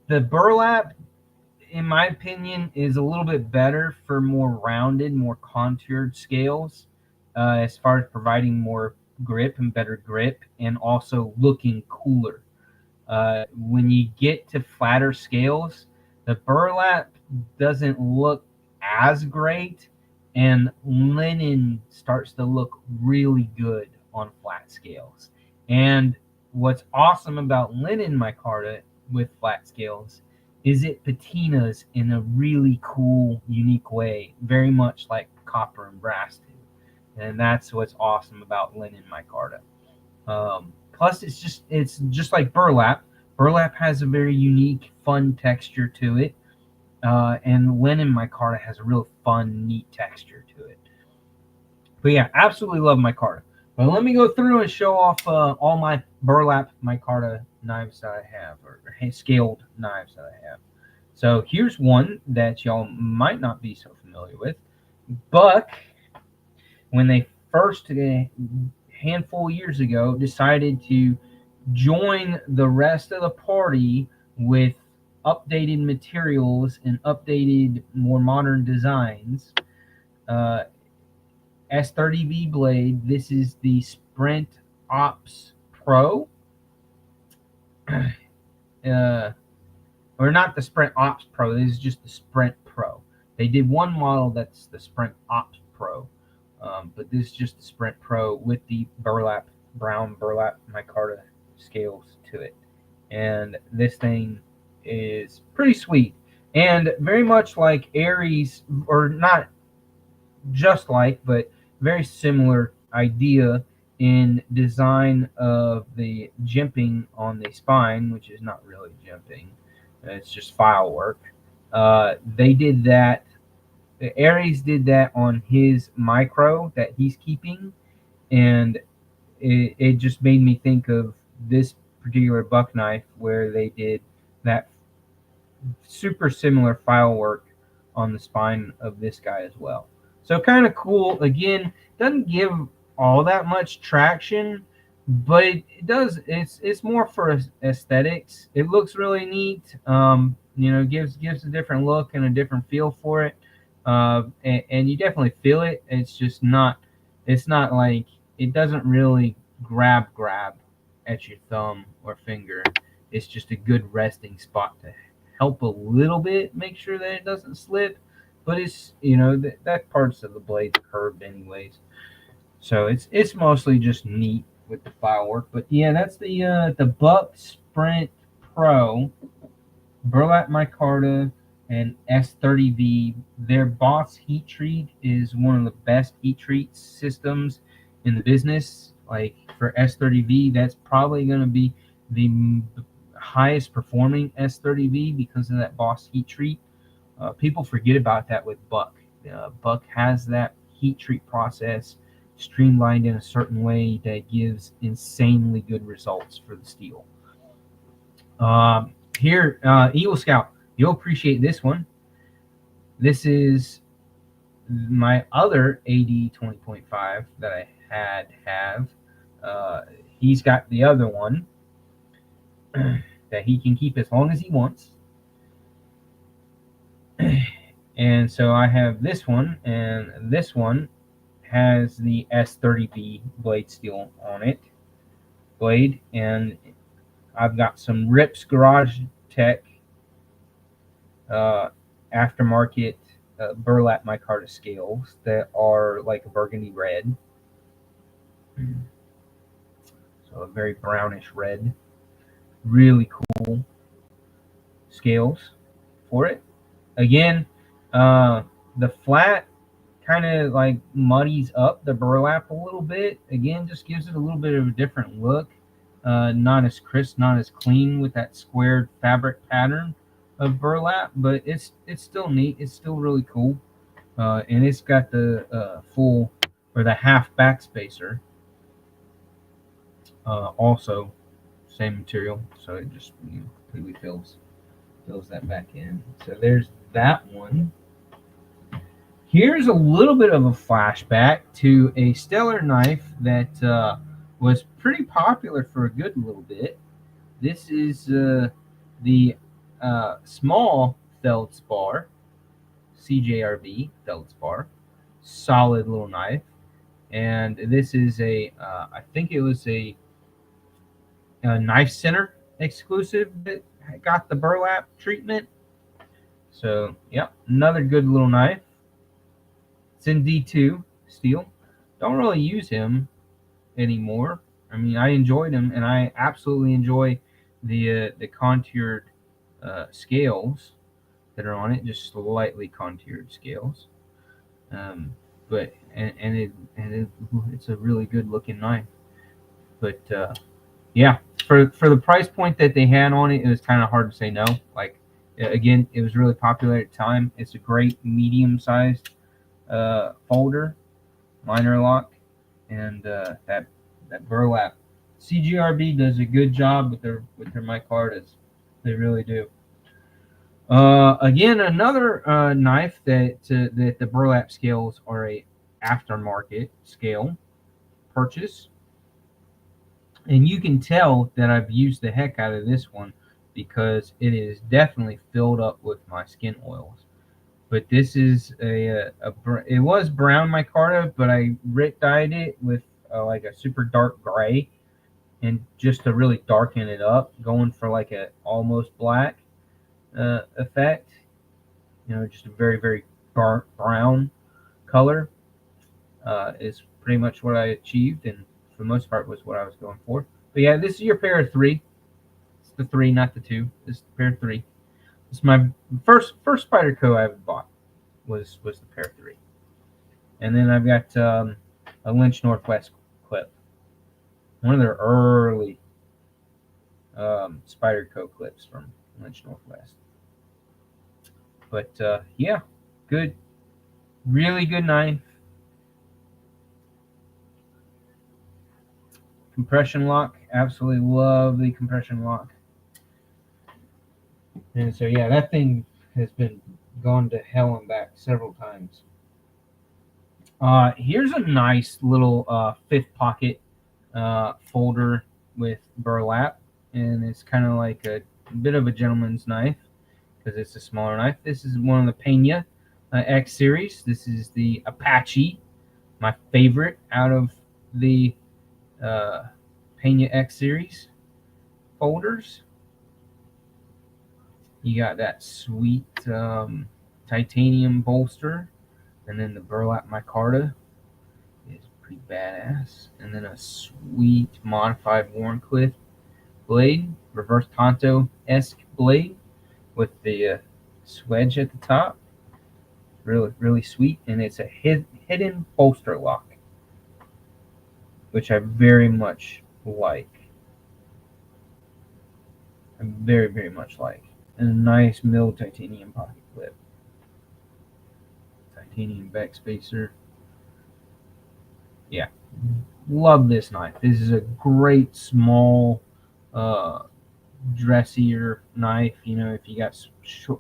The burlap, in my opinion, is a little bit better for more rounded, more contoured scales, as far as providing more grip and better grip, and also looking cooler. When you get to flatter scales, the burlap doesn't look as great, and linen starts to look really good on flat scales. And what's awesome about linen micarta with flat scales is it patinas in a really cool, unique way, very much like copper and brass do. And that's what's awesome about linen micarta. Plus, it's just like burlap. Burlap has a very unique, fun texture to it, and linen micarta has a real fun, neat texture to it. But yeah, absolutely love micarta. But let me go through and show off all my burlap micarta knives that I have, or scaled knives that I have. So here's one that y'all might not be so familiar with. Buck, when they first, a handful of years ago, decided to join the rest of the party with updated materials and updated, more modern designs. Uh, S30V blade. This is the Sprint Ops Pro. Or not the Sprint Ops Pro. This is just the Sprint Pro. They did one model that's the Sprint Ops Pro, but this is just the Sprint Pro with the brown burlap micarta scales to it. And this thing is pretty sweet and very much like Aries, or not just like, but very similar idea in design of the jimping on the spine, which is not really jimping. It's just file work. They did that. Aries did that on his micro that he's keeping, and it just made me think of this particular buck knife where they did that super similar file work on the spine of this guy as well. So kind of cool. Again, doesn't give all that much traction, but it does. It's more for aesthetics. It looks really neat. Gives a different look and a different feel for it. And you definitely feel it. It's just not. It's not like it doesn't really grab at your thumb or finger. It's just a good resting spot to help a little bit, make sure that it doesn't slip. But it's that parts of the blade curved anyways. So it's mostly just neat with the file work. But yeah, that's the Buck Sprint Pro burlap micarta and S30V. Their Boss heat treat is one of the best heat treat systems in the business. Like for S30V, that's probably going to be the highest performing S30V because of that Boss heat treat. People forget about that with Buck. Buck has that heat treat process streamlined in a certain way that gives insanely good results for the steel. Here, Eagle Scout, you'll appreciate this one. This is my other AD 20.5 that I have. He's got the other one that he can keep as long as he wants. And so I have this one, and this one has the S30V blade steel on it. And I've got some Rips Garage Tech aftermarket burlap micarta scales that are like a burgundy red. So a very brownish red. Really cool scales for it. Again, the flat kind of like muddies up the burlap a little bit. Again, just gives it a little bit of a different look. Not as crisp, not as clean with that squared fabric pattern of burlap, but it's still neat. It's still really cool. And it's got the full or the half back spacer. Also, same material, so it just completely fills that back in. So there's that one. Here's a little bit of a flashback to a Stellar knife that was pretty popular for a good little bit. This is the small Feldspar, CJRB Feldspar, solid little knife. And this is I think it was a Knife Center exclusive that got the burlap treatment. So, yep, another good little knife. It's in D2 steel. Don't really use him anymore. I mean, I enjoyed him, and I absolutely enjoy the contoured scales that are on it, just slightly contoured scales. But it's a really good looking knife. But yeah, for the price point that they had on it, it was kind of hard to say no. Like, again, it was really popular at the time. It's a great medium sized folder, liner lock, and that burlap. CGRB does a good job with their micartas. They really do. Again, another knife that the burlap scales are a aftermarket scale purchase, and you can tell that I've used the heck out of this one because it is definitely filled up with my skin oils. But this is it was brown micarta, but I dyed it with like a super dark gray, and just to really darken it up, going for like a almost black effect. Just a very very dark brown color is pretty much what I achieved, and for the most part was what I was going for. But yeah, this is your pair of three. It's the three, not the two. This is the pair of three. This is my first Spyderco I ever bought was the pair of three, and then I've got a Lynch Northwest clip, one of their early Spyderco clips from Lynch Northwest. But yeah, good, really good knife. Compression lock, absolutely love the compression lock. And so yeah, that thing has been gone to hell and back several times. Here's a nice little fifth pocket folder with burlap, and it's kind of like a bit of a gentleman's knife because it's a smaller knife. This is one of the Pena X series. This is the Apache, my favorite out of the Pena X series folders. You got that sweet titanium bolster, and then the burlap micarta is pretty badass, and then a sweet modified Wharncliffe blade, reverse Tonto-esque blade with the swedge at the top. Really, really sweet, and it's a hidden bolster lock, which I very much like. I very, very much like. And a nice milled titanium pocket clip. Titanium backspacer. Yeah. Love this knife. This is a great small, dressier knife. If you got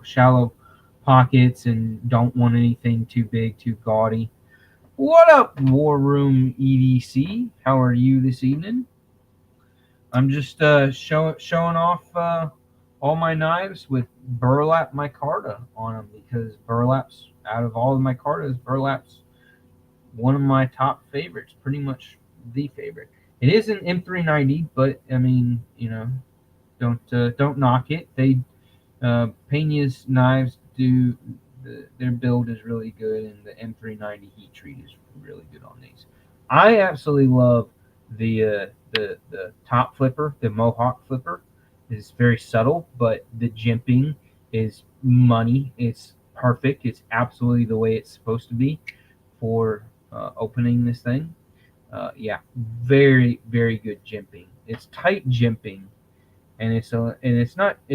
shallow pockets and don't want anything too big, too gaudy. What up, War Room EDC? How are you this evening? I'm just showing off all my knives with burlap micarta on them because burlap's, out of all of my micartas, burlap's one of my top favorites, pretty much the favorite. It is an M390, but I mean, don't knock it. They Pena's knives do their build is really good, and the M390 heat treat is really good on these. I absolutely love the top flipper, the Mohawk flipper. Is very subtle, but the jimping is money. It's perfect. It's absolutely the way it's supposed to be for opening this thing. Yeah, very very good jimping. It's tight jimping, and it's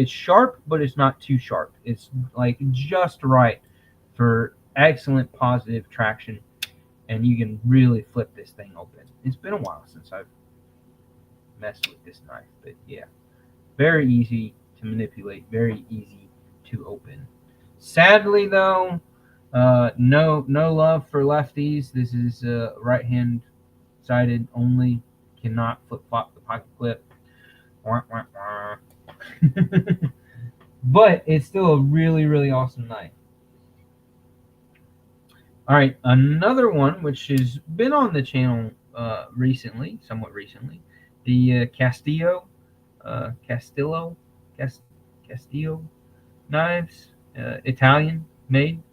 sharp, but it's not too sharp. It's like just right for excellent positive traction, and you can really flip this thing open. It's been a while since I've messed with this knife, but yeah, very easy to manipulate, very easy to open. Sadly, though, no love for lefties. This is right hand sided only. Cannot flip flop the pocket clip. But it's still a really really awesome knife. All right, another one which has been on the channel somewhat recently, the Castillo knives, Italian made,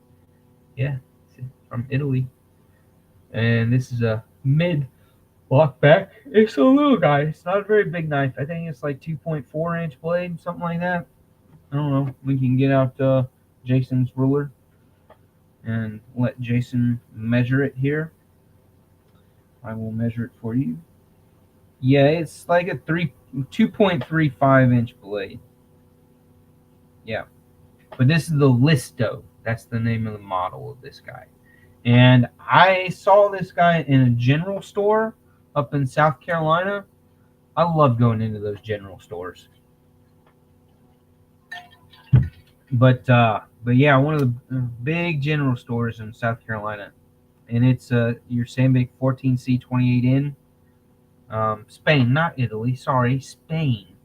yeah, from Italy, and this is a mid lock back. It's a little guy. It's not a very big knife. I think it's like 2.4 inch blade, something like that. I don't know. We can get out Jason's ruler and let Jason measure it here. I will measure it for you. Yeah, it's like a 2.35 inch blade. Yeah, but this is the Listo. That's the name of the model of this guy, And I saw this guy in a general store up in South Carolina. I love going into those general stores. But yeah, one of the big general stores in South Carolina, and it's your Sandvik 14C28N, Spain, not Italy. Sorry, Spain.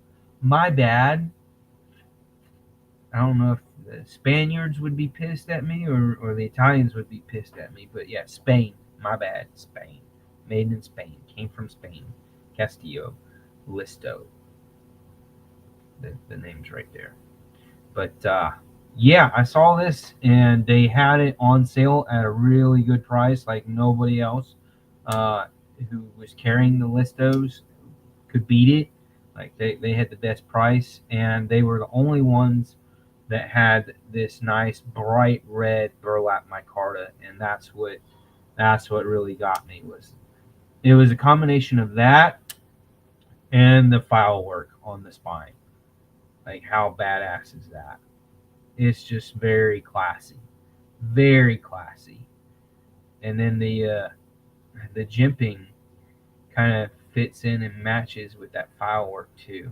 My bad. I don't know if the Spaniards would be pissed at me or the Italians would be pissed at me, but yeah, Spain. My bad, Spain. Made in Spain. Came from Spain. Castillo, Listo. The name's right there. But yeah, I saw this and they had it on sale at a really good price, like nobody else who was carrying the Listos could beat it. Like they had the best price, and they were the only ones that had this nice bright red burlap micarta, and that's what really got me. It was a combination of that and the file work on the spine. Like, how badass is that? It's just very classy, very classy. And then the jimping kind of fits in and matches with that file work too,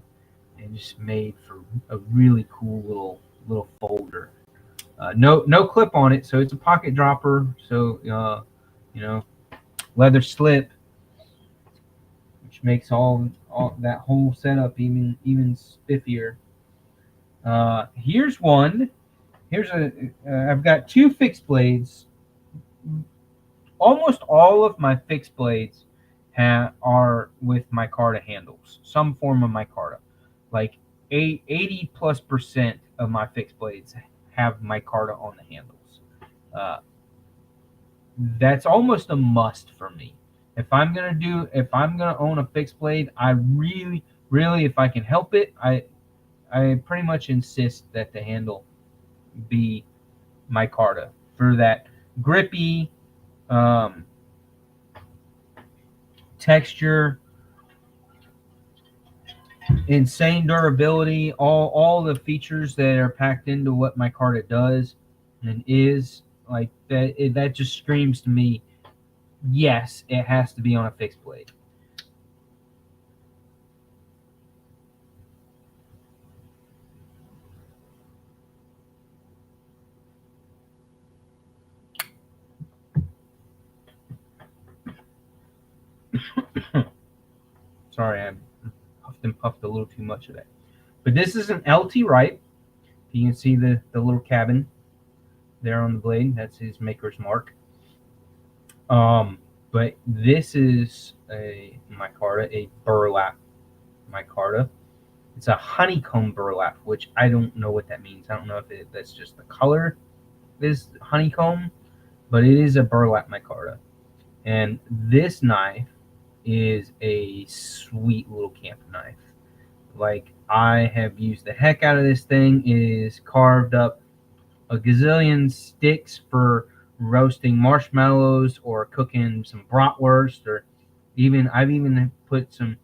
and just made for a really cool little folder. No clip on it, so it's a pocket dropper. So you know, leather slip, which makes all that whole setup even spiffier. Here's one. I've got two fixed blades. Almost all of my fixed blades are with micarta handles, some form of micarta. Like 80+% of my fixed blades have micarta on the handles. That's almost a must for me. If I'm gonna own a fixed blade, I really, if I can help it, I pretty much insist that the handle be micarta for that grippy texture, insane durability, all the features that are packed into what micarta does and is like that. That just screams to me, yes, it has to be on a fixed blade. Sorry, I puffed and puffed a little too much of that. But this is an LT Wright. You can see the little cabin there on the blade. That's his maker's mark. But this is a micarta, a burlap micarta. It's a honeycomb burlap, which I don't know what that means. I don't know if that's just the color is honeycomb, but it is a burlap micarta. And this knife is a sweet little camp knife. Like, I have used the heck out of this thing. It is carved up a gazillion sticks for roasting marshmallows or cooking some bratwurst, or I've even put some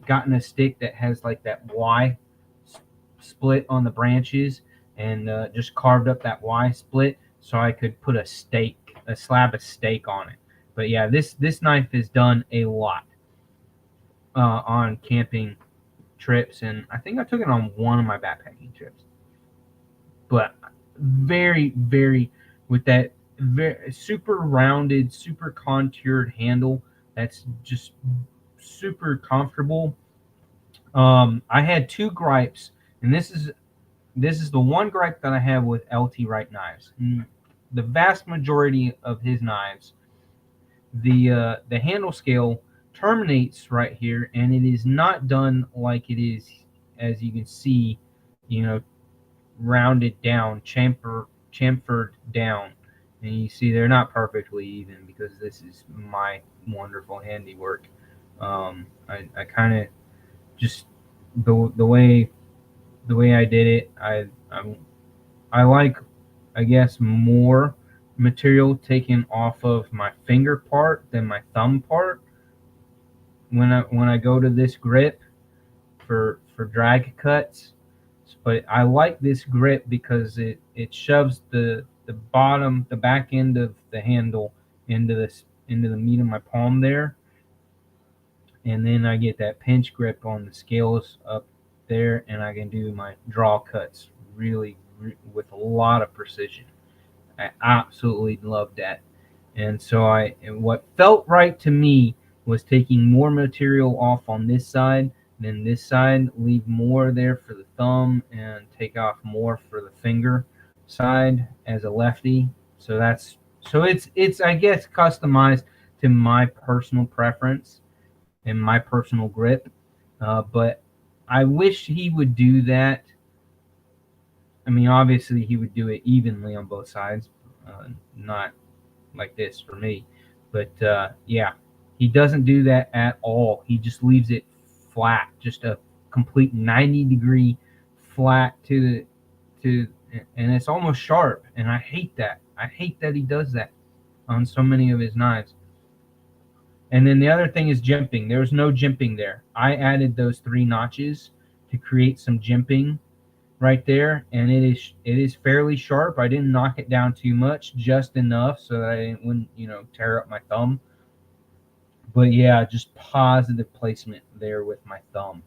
gotten a stick that has like that Y split on the branches, and just carved up that Y split so I could put a slab of steak on it. But yeah, this knife is done a lot on camping trips, and I think I took it on one of my backpacking trips. But very, very, with that very super rounded, super contoured handle, that's just super comfortable. I had two gripes, and this is the one gripe that I have with LT Wright knives. The vast majority of his knives, the handle scale terminates right here, and it is not done like it is, as you can see, rounded down, chamfered down. And you see they're not perfectly even because this is my wonderful handiwork. I kind of just the way I did it. I like, I guess, more material taken off of my finger part than my thumb part when I go to this grip for drag cuts. But I like this grip because it shoves the the back end of the handle into the meat of my palm there, and then I get that pinch grip on the scales up there, and I can do my draw cuts really with a lot of precision. I absolutely loved that. And so and what felt right to me was taking more material off on this side than this side, leave more there for the thumb, and take off more for the finger side as a lefty. So it's I guess customized to my personal preference and my personal grip. But I wish he would do that. I mean, obviously he would do it evenly on both sides, not like this for me. But yeah, he doesn't do that at all. He just leaves it flat, just a complete 90-degree flat and it's almost sharp. And I hate that. I hate that he does that on so many of his knives. And then the other thing is jimping. There's no jimping there. I added those 3 notches to create some jimping right there, and it is fairly sharp. I didn't knock it down too much, just enough so that I wouldn't tear up my thumb. But yeah, just positive placement there with my thumb.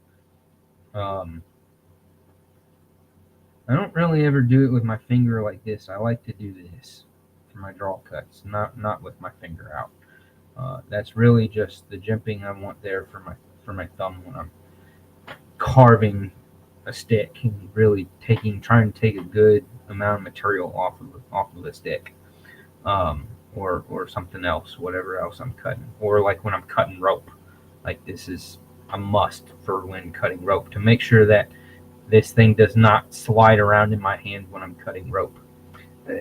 I don't really ever do it with my finger like this. I like to do this for my draw cuts, not with my finger out. That's really just the jimping I want there for my thumb when I'm carving a stick and really trying to take a good amount of material off of the stick, or something else, whatever else I'm cutting, or like when I'm cutting rope. Like this is a must for when cutting rope, to make sure that this thing does not slide around in my hand when I'm cutting rope.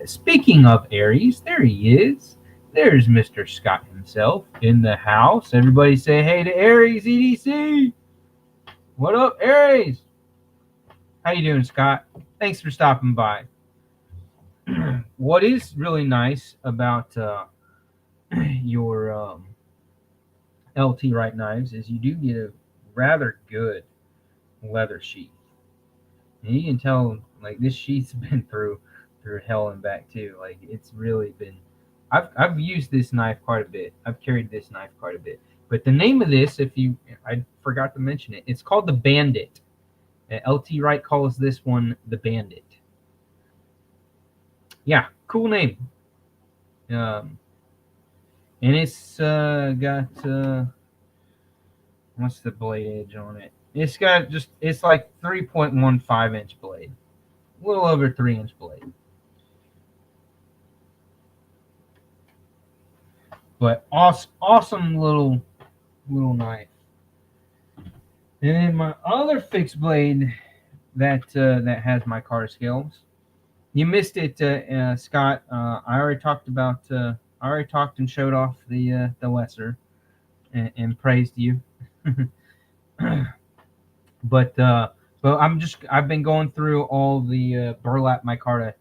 Speaking of Aries, there he is. There's Mr. Scott himself in the house. Everybody say hey to Aries EDC. What up, Aries? How you doing, Scott? Thanks for stopping by. What is really nice about your LT Wright knives is you do get a rather good leather sheath. And you can tell, like, this sheath's been through hell and back too. Like, it's really been. I've used this knife quite a bit. I've carried this knife quite a bit. But the name of this, I forgot to mention it. It's called the Bandit. LT Wright calls this one the Bandit. Yeah, cool name. And it's got what's the blade edge on it? It's like 3.15 inch blade, a little over 3-inch blade. But awesome little knife. And then my other fixed blade that has my car scales. You missed it, Scott. I already talked and showed off the lesser and praised you. But I've been going through all the burlap micarta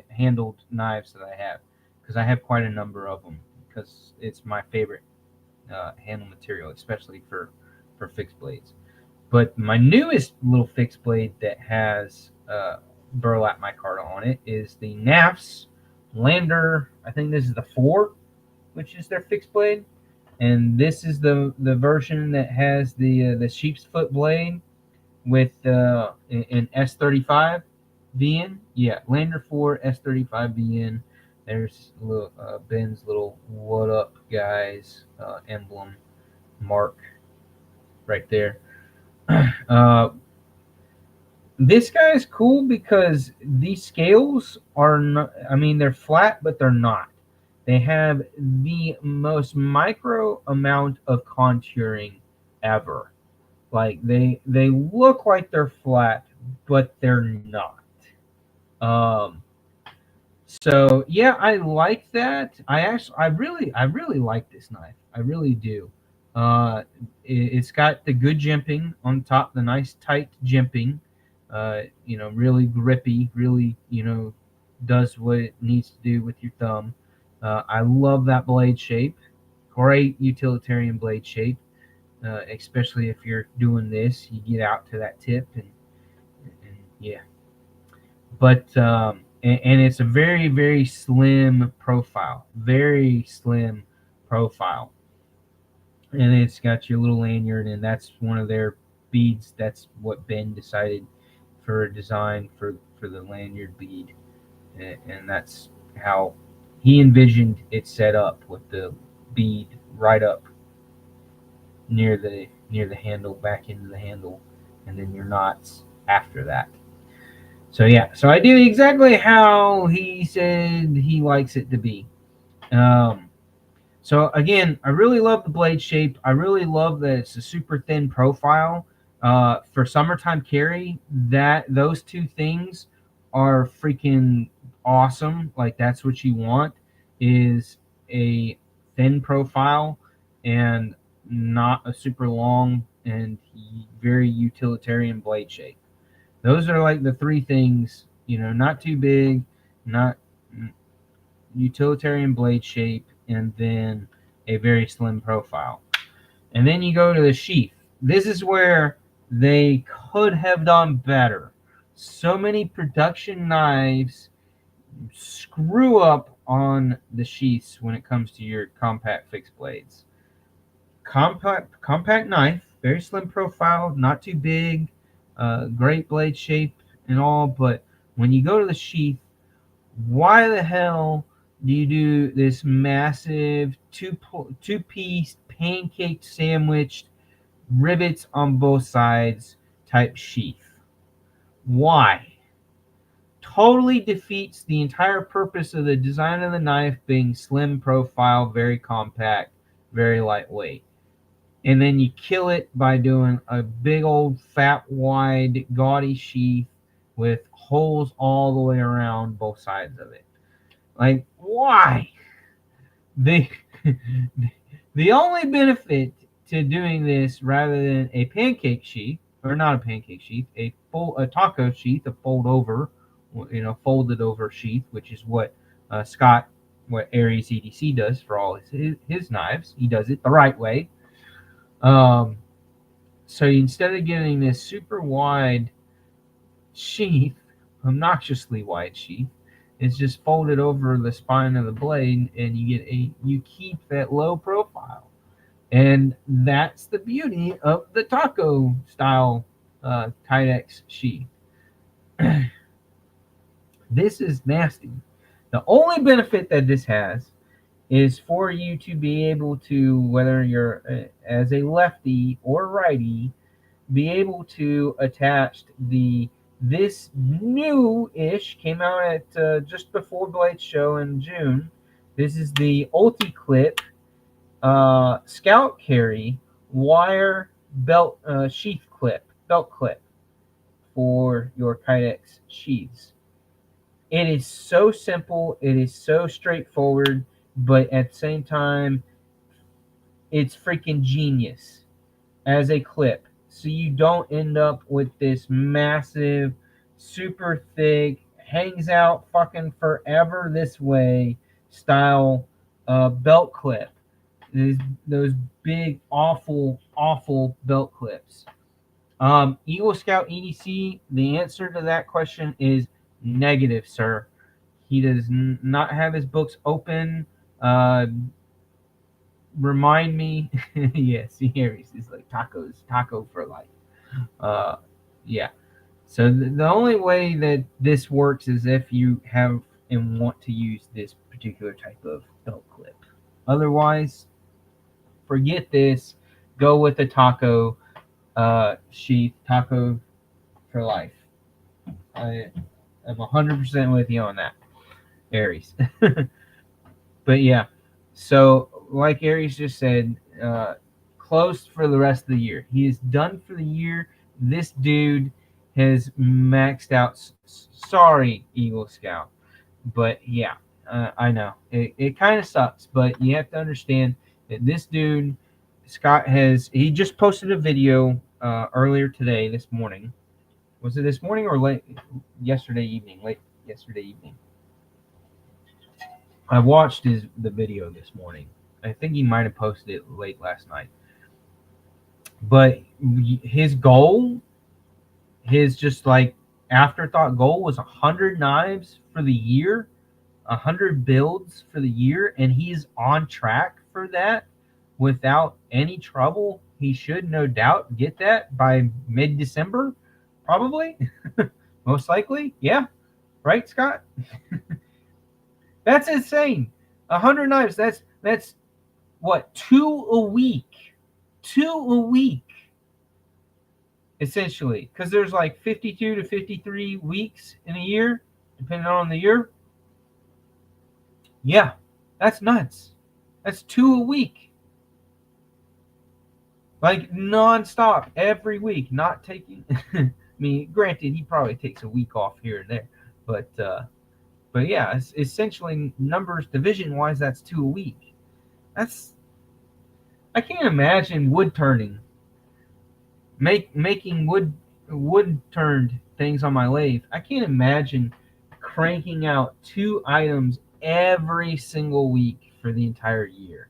handled knives that I have, because I have quite a number of them, because it's my favorite handle material, especially for fixed blades. But my newest little fixed blade that has burlap micarta on it is the NAFS Lander. I think this is the 4, which is their fixed blade, and this is the version that has the sheep's foot blade with an S35 VN. Yeah, Lander 4 S35 VN. There's little Ben's little "What up, guys" emblem mark right there. This guy is cool because these scales are not, I mean, they're flat, but they're not. They have the most micro amount of contouring ever. Like they look like they're flat, but they're not. So yeah, I like that. I really like this knife. I really do. It's got the good jimping on top, the nice tight jimping. Really grippy, really, does what it needs to do with your thumb. I love that blade shape. Great utilitarian blade shape, especially if you're doing this. You get out to that tip, and yeah. But and it's a very, very slim profile, very slim profile. And it's got your little lanyard, and that's one of their beads. That's what Ben decided for a design for the lanyard bead, and that's how he envisioned it set up, with the bead right up near the handle, back into the handle, and then your knots after that. So yeah, so I did exactly how he said he likes it to be. So again, I really love the blade shape. I really love that it's a super thin profile. For summertime carry, that those two things are freaking awesome. Like, that's what you want, is a thin profile and not a super long and very utilitarian blade shape. Those are like the three things, not too big, not utilitarian blade shape, and then a very slim profile. And then you go to the sheath. This is where they could have done better. So many production knives screw up on the sheaths when it comes to your compact fixed blades. Compact knife, very slim profile, not too big, great blade shape and all, but when you go to the sheath, why the hell do you do this massive two-piece pancake sandwiched rivets on both sides type sheath? Why? Totally defeats the entire purpose of the design of the knife being slim profile, very compact, very lightweight. And then you kill it by doing a big old fat, wide, gaudy sheath with holes all the way around both sides of it. Like, why? The the only benefit to doing this, rather than a pancake sheath, or not a pancake sheath, a taco sheath, a folded over sheath, which is what what Aries EDC does for all his knives. He does it the right way. So instead of getting this super wide sheath, obnoxiously wide sheath, it's just folded over the spine of the blade, and you keep that low profile. And that's the beauty of the taco style Kydex sheath. This is nasty. The only benefit that this has is for you to be able to, whether you're as a lefty or righty, be able to attach this new-ish, came out at just before Blade Show in June. This is the UltiClip Scout Carry wire belt belt clip for your Kydex sheaths. It is so simple. It is so straightforward, but at the same time, it's freaking genius as a clip. So you don't end up with this massive, super thick, hangs out fucking forever this way style belt clip. Those big, awful, awful belt clips. Eagle Scout EDC, the answer to that question is negative, sir. He does not have his books open. Remind me. Yes, Aries is like taco for life. Yeah. So the only way that this works is if you have and want to use this particular type of belt clip. Otherwise, forget this. Go with the taco sheath, taco for life. I am 100% with you on that, Aries. But yeah, so like Aries just said, closed for the rest of the year. He is done for the year. This dude has maxed out. Sorry, Eagle Scout. But yeah, I know. It kind of sucks, but you have to understand that this dude, Scott, he just posted a video earlier today, this morning. Was it this morning or late yesterday evening? Late yesterday evening. I watched the video this morning. I think he might have posted it late last night. But his goal, his just like afterthought goal was 100 knives for the year, 100 builds for the year, and he's on track for that without any trouble. He should no doubt get that by mid-December, probably. Most likely. Yeah. Right, Scott? That's insane. 100 knives. That's what, 2 a week. 2 a week. Essentially, because there's like 52 to 53 weeks in a year, depending on the year. Yeah, that's nuts. That's 2 a week. Like nonstop every week, not taking. I mean, granted, he probably takes a week off here and there, but yeah, it's essentially numbers division wise, that's 2 a week. I can't imagine wood turning, making wood turned things on my lathe. I can't imagine cranking out 2 items every single week for the entire year.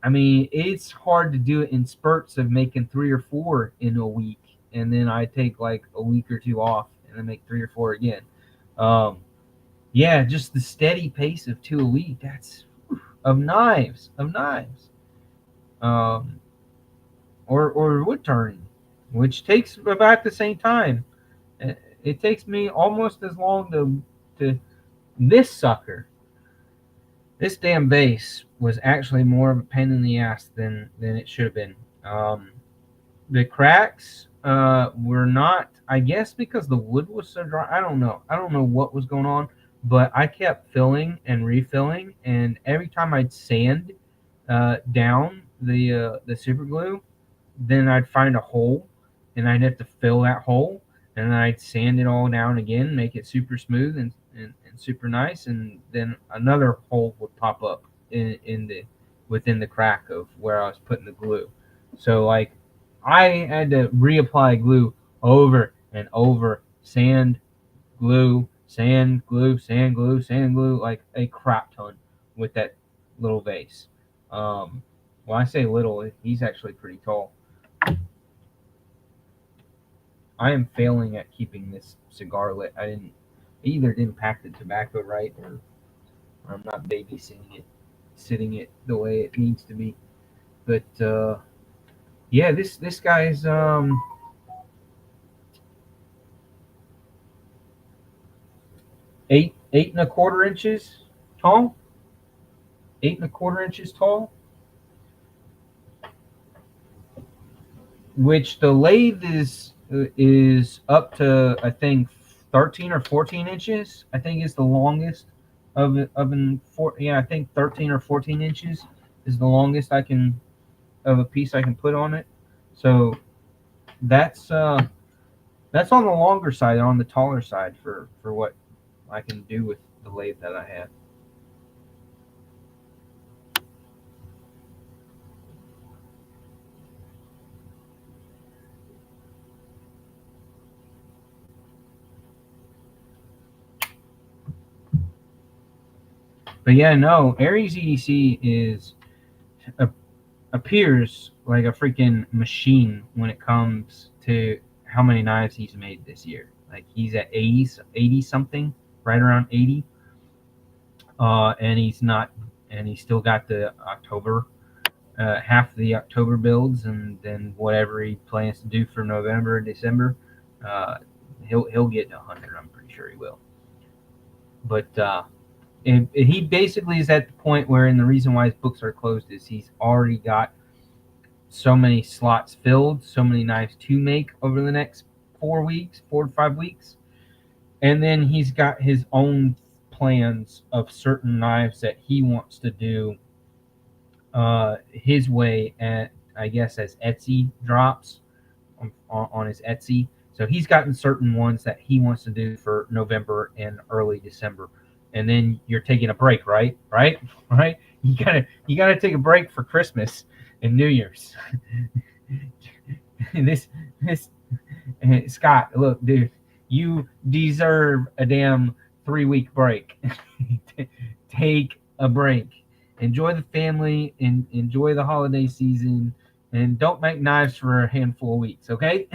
I mean, it's hard to do it in spurts of making 3 or 4 in a week, and then I take like a week or 2 off, and then make 3 or 4 again. Yeah, just the steady pace of 2 a week. That's of knives. Or wood turning, which takes about the same time. It takes me almost as long to this sucker. This damn vase was actually more of a pain in the ass than it should have been. The cracks were not, I guess, because the wood was so dry. I don't know what was going on, but I kept filling and refilling, and every time I'd sand down the super glue, then I'd find a hole, and I'd have to fill that hole, and then I'd sand it all down again, make it super smooth and super nice, and then another hole would pop up within the crack of where I was putting the glue. So like I had to reapply glue over and over, sand, glue, sand, glue, sand, glue, sand, glue, like a crap ton with that little vase. Well, I say little, he's actually pretty tall. I am failing at keeping this cigar lit. I either didn't pack the tobacco right, or I'm not babysitting it, sitting it the way it needs to be. But yeah, this guy's 8.25 inches tall. 8.25 inches tall. Which the lathe is up to, I think, 13 or 14 inches. I think is the longest I think 13 or 14 inches is the longest of a piece I can put on it. So that's on the longer side, on the taller side for what I can do with the lathe that I have. But yeah, no, Aries EDC appears like a freaking machine when it comes to how many knives he's made this year. Like he's at 80 something, right around 80. And he's still got the October, half of the October builds, and then whatever he plans to do for November or December, he'll get to 100. I'm pretty sure he will. But he basically is at the point where, and the reason why his books are closed is he's already got so many slots filled, so many knives to make over the next 4 to 5 weeks. And then he's got his own plans of certain knives that he wants to do his way at, I guess, as Etsy drops on his Etsy. So he's gotten certain ones that he wants to do for November and early December. And then you're taking a break, right? You gotta take a break for Christmas and New Year's. this Scott, look, dude, you deserve a damn 3-week break. Take a break. Enjoy the family and enjoy the holiday season, and don't make knives for a handful of weeks, okay?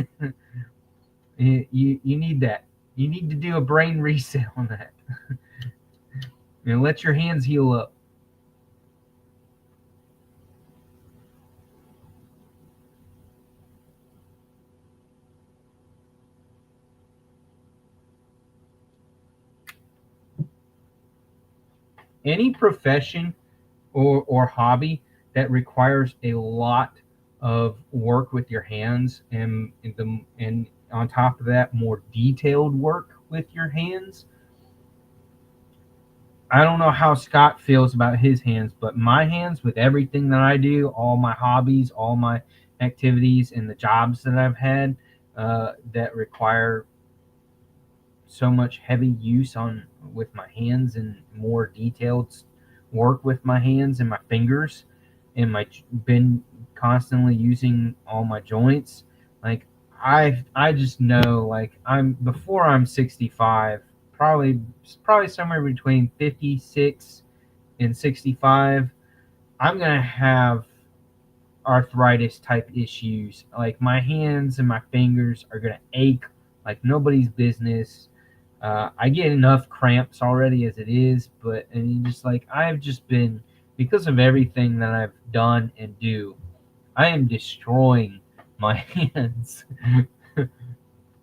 You need that. You need to do a brain reset on that. And let your hands heal up. Any profession or hobby that requires a lot of work with your hands and on top of that more detailed work with your hands. I don't know how Scott feels about his hands, but my hands, with everything that I do, all my hobbies, all my activities, and the jobs that I've had that require so much heavy use on with my hands and more detailed work with my hands and my fingers, and my been constantly using all my joints. Like I just know, like, I'm before I'm 65, probably somewhere between 56 and 65, I'm gonna have arthritis type issues. Like, my hands and my fingers are gonna ache like nobody's business. I get enough cramps already as it is, but and just like I've just been, because of everything that I've done and do, I am destroying my hands.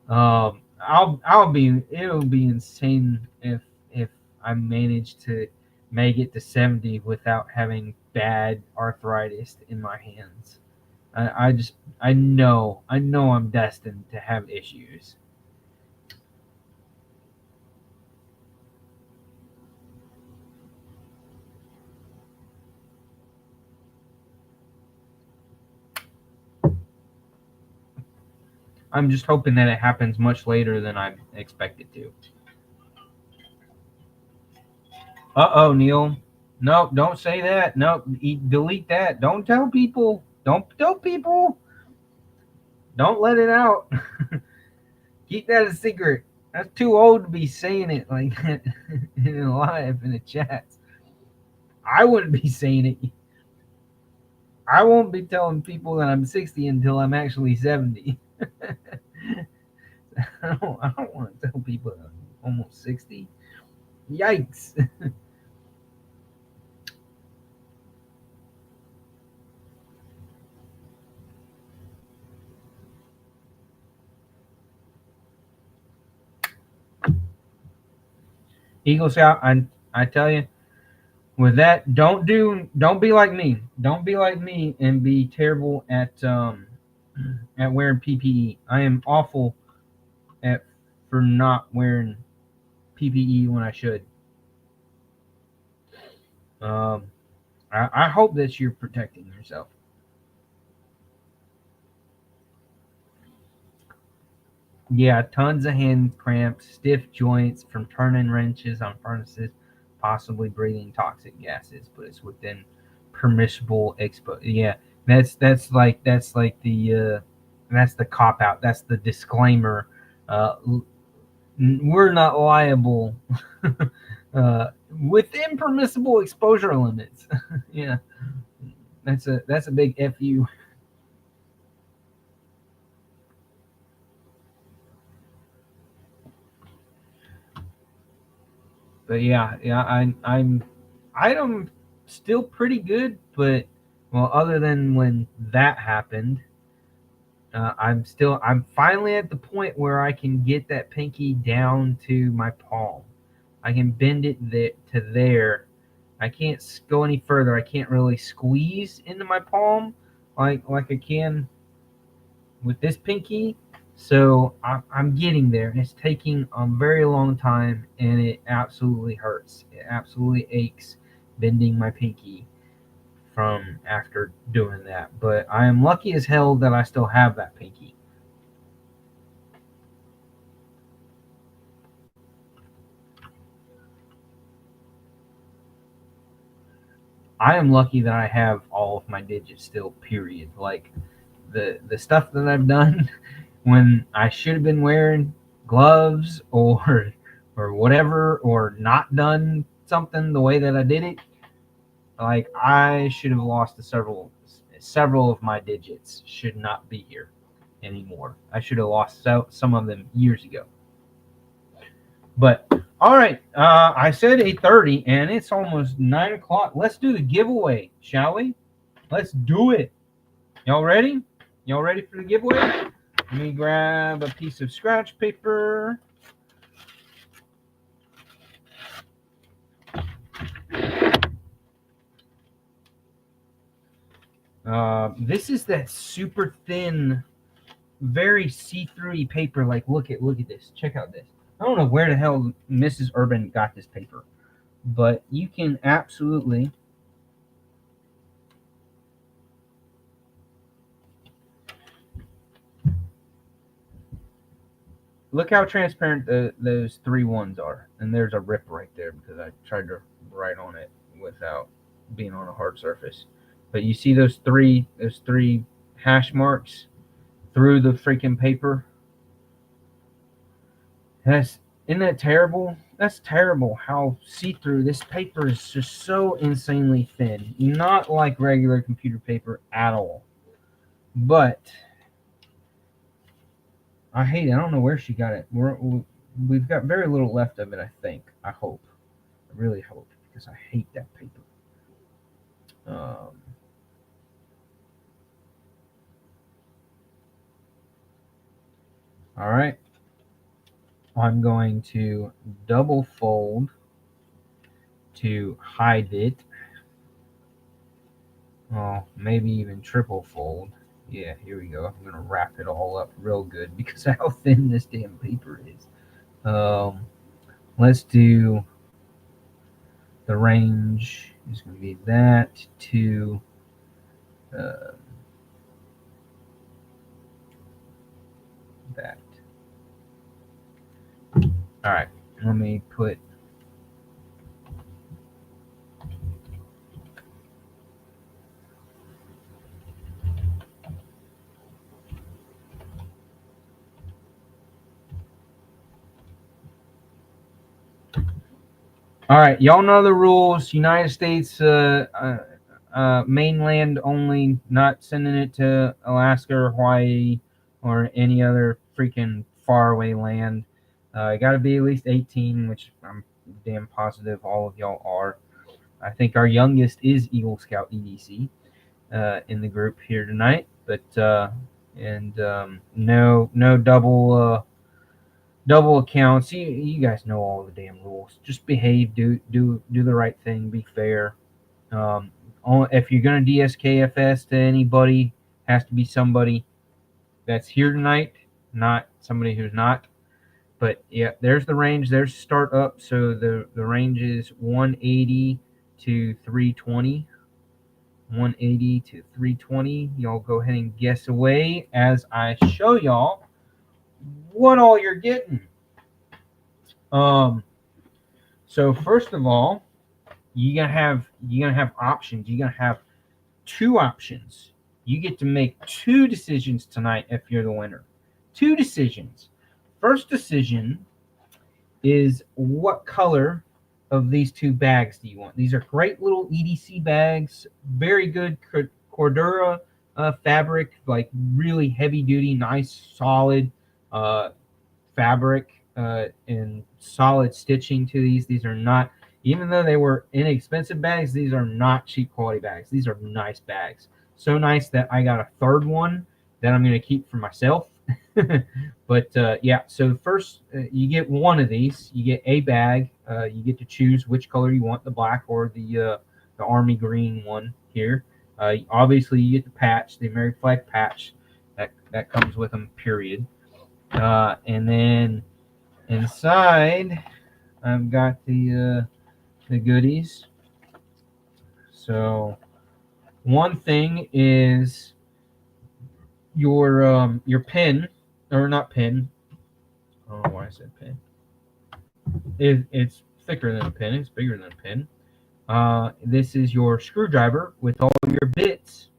I'll be it'll be insane if I manage to make it to 70 without having bad arthritis in my hands. I just I know I'm destined to have issues. I'm just hoping that it happens much later than I expect it to. Uh-oh, Neil. No, don't say that. No, delete that. Don't tell people. Don't tell people. Don't let it out. Keep that a secret. That's too old to be saying it like that in live in the chats. I wouldn't be saying it. I won't be telling people that I'm 60 until I'm actually 70. I don't want to tell people that I'm almost 60. Yikes. Eagle Scout, I tell you, with that, don't be like me. Don't be like me and be terrible at wearing PPE. I am awful at for not wearing PPE when I should. Um, I hope that you're protecting yourself. Yeah, tons of hand cramps, stiff joints from turning wrenches on furnaces, possibly breathing toxic gases, but it's within permissible expo. Yeah, that's like that's the cop out. That's the disclaimer. Uh, we're not liable within permissible exposure limits. Yeah, that's a big fu. But yeah, I'm still pretty good, but well, other than when that happened, I'm finally at the point where I can get that pinky down to my palm. I can bend it to there. I can't go any further. I can't really squeeze into my palm like I can with this pinky. So I'm getting there. It's taking a very long time, and it absolutely hurts. It absolutely aches bending my pinky from after doing that. But I am lucky as hell that I still have that pinky. I am lucky that I have all of my digits still. Period. Like the stuff that I've done when I should have been wearing gloves or whatever, or not done something the way that I did it. Like, I should have lost several of my digits. Should not be here. anymore. I should have lost some of them years ago. But all right, I said 8:30, and it's almost 9 o'clock. Let's do the giveaway, shall we? Let's do it. Y'all ready? Y'all ready for the giveaway? Let me grab a piece of scratch paper. This is that super thin, very see-through paper. Like, look at this. Check out this. I don't know where the hell Mrs. Urban got this paper, but you can absolutely look how transparent those 3 ones are. And there's a rip right there because I tried to write on it without being on a hard surface. But you see those three hash marks through the freaking paper? Isn't that terrible? That's terrible how see-through this paper is. Just so insanely thin. Not like regular computer paper at all. But I hate it. I don't know where she got it. We've got very little left of it, I think. I hope. I really hope, because I hate that paper. All right. I'm going to double fold to hide it. Oh, maybe even triple fold. Yeah, here we go. I'm going to wrap it all up real good because of how thin this damn paper is. Let's do the range is going to be that to that. All right, let me put all right, y'all know the rules. United States mainland only, not sending it to Alaska or Hawaii or any other freaking faraway land. Got to be at least 18, which I'm damn positive all of y'all are. I think our youngest is Eagle Scout EDC in the group here tonight, but no double accounts. You guys know all the damn rules. Just behave, do the right thing, be fair. If you're gonna DSKFS to anybody, has to be somebody that's here tonight, not somebody who's not. But yeah, there's the range. There's start up. So the range is 180 to 320. 180 to 320. Y'all go ahead and guess away as I show y'all what all you're getting. So first of all, you're gonna have options. You're gonna have 2 options. You get to make 2 decisions tonight if you're the winner. 2 decisions. First decision is what color of these 2 bags do you want? These are great little EDC bags, very good Cordura fabric, like really heavy duty, nice solid fabric and solid stitching to these. These are not, even though they were inexpensive bags, these are not cheap quality bags. These are nice bags. So nice that I got a 3rd one that I'm going to keep for myself. But yeah, so first you get one of these. You get a bag. You get to choose which color you want, the black or the army green one here. Obviously, you get the patch, the American flag patch that comes with them, period. And then inside, I've got the goodies. So one thing is your pen, or not pen. I don't know why I said pen. It's thicker than a pen. It's bigger than a pen. This is your screwdriver with all your bits,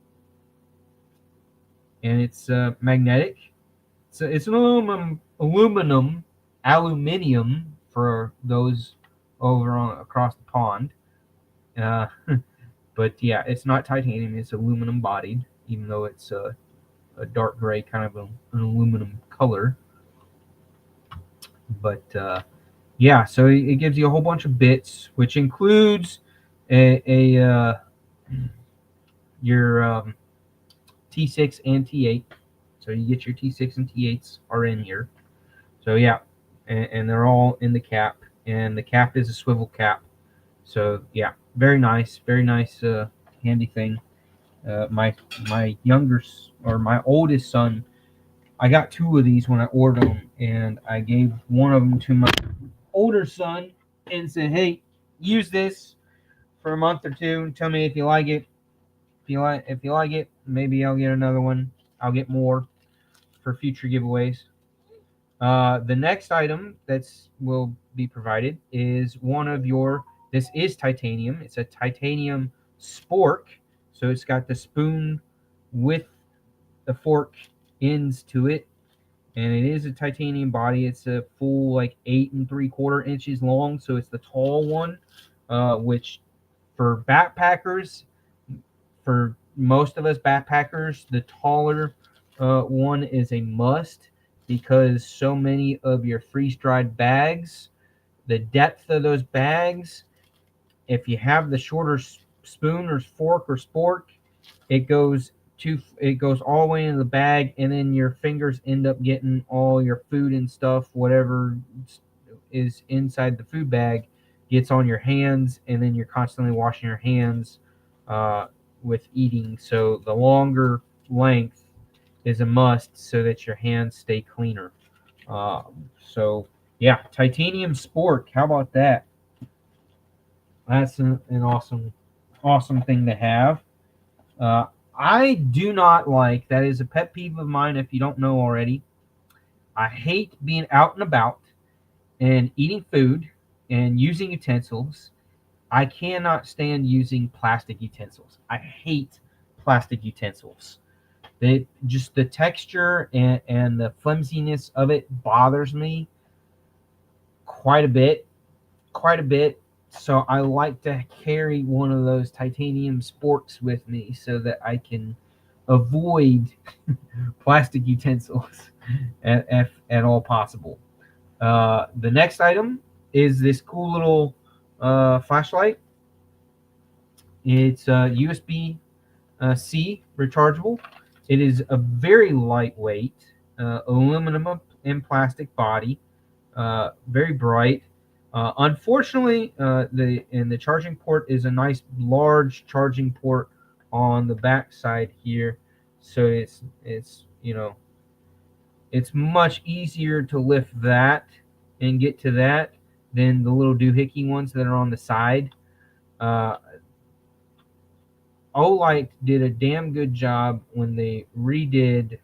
and it's magnetic. So it's an aluminium for those across the pond. But yeah, it's not titanium. It's aluminum bodied, even though it's a dark gray, kind of an aluminum color. But yeah, so it gives you a whole bunch of bits, which includes a your T6 and T8. So you get your T6 and T8s are in here. So yeah, and they're all in the cap, and the cap is a swivel cap. So yeah, very nice, handy thing. My younger or my oldest son, I got 2 of these when I ordered them, and I gave one of them to my older son and said, "Hey, use this for a month or 2 and tell me if you like it. If you like it, maybe I'll get another one. I'll get more for future giveaways." The next item that's will be provided is one of your. This is titanium. It's a titanium spork, so it's got the spoon with the fork ends to it, and it is a titanium body. It's a full like 8 3/4 inches long, so it's the tall one, which for backpackers, for most of us backpackers, the taller one is a must because so many of your freeze-dried bags, the depth of those bags, if you have the shorter spoon or fork or spork, it goes all the way into the bag, and then your fingers end up getting all your food and stuff, whatever is inside the food bag gets on your hands, and then you're constantly washing your hands with eating. So the longer length is a must so that your hands stay cleaner. So yeah, titanium spork. How about that? That's an awesome thing to have. Uh, I do not like, that is a pet peeve of mine if you don't know already. I hate being out and about and eating food and using utensils. I cannot stand using plastic utensils. I hate plastic utensils. Just the texture and the flimsiness of it bothers me quite a bit. Quite a bit. So I like to carry one of those titanium sporks with me so that I can avoid plastic utensils at all possible. The next item is this cool little flashlight. It's USB C rechargeable. It is a very lightweight aluminum and plastic body, very bright. Unfortunately, the charging port is a nice large charging port on the back side here, so it's it's much easier to lift that and get to that than the little doohickey ones that are on the side. Uh, Olight did a damn good job when they redid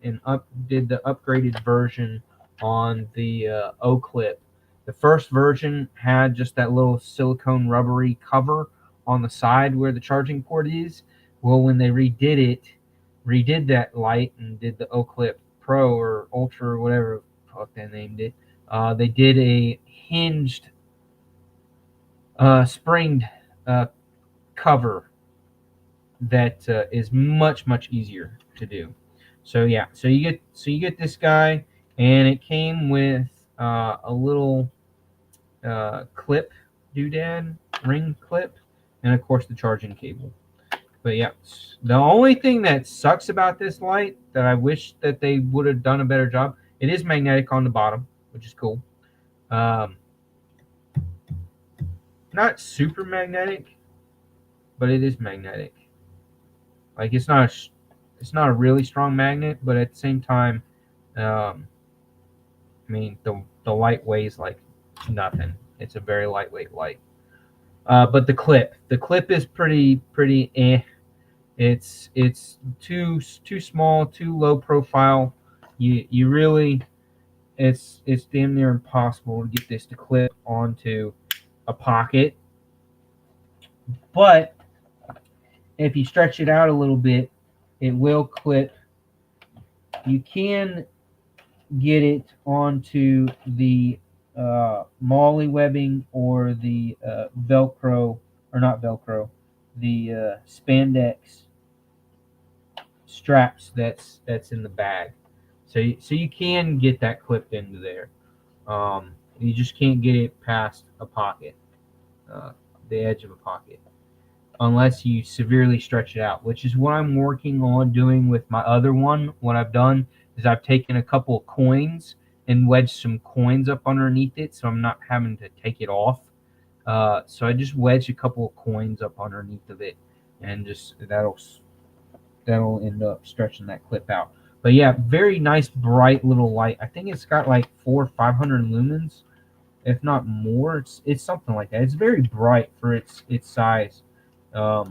and did the upgraded version on the O-Clip. The first version had just that little silicone rubbery cover on the side where the charging port is. Well, when they redid that light and did the O-Clip Pro or Ultra or whatever the fuck they named it, they did a hinged, springed cover that is much easier to do. So yeah, so you get this guy, and it came with a little clip, doodad ring clip, and of course the charging cable. But yeah, the only thing that sucks about this light that I wish that they would have done a better job, it is magnetic on the bottom, which is cool. Not super magnetic, but it is magnetic. Like it's not a really strong magnet, but at the same time, I mean the light weighs like nothing. It's a very lightweight light. But the clip is pretty eh. It's too small, too low profile. You really it's damn near impossible to get this to clip onto a pocket. But if you stretch it out a little bit, it will clip. You can get it onto the MOLLE webbing or the Velcro, or not Velcro, the spandex straps that's in the bag. So you can get that clipped into there. You just can't get it past a pocket, the edge of a pocket, unless you severely stretch it out, which is what I'm working on doing with my other one. What I've done is I've taken a couple of coins and wedged some coins up underneath it, so I'm not having to take it off. So I just wedged a couple of coins up underneath of it, and just that'll end up stretching that clip out. But yeah, very nice bright little light. I think it's got like 400 or 500 lumens, if not more. It's something like that. It's very bright for its size. Let's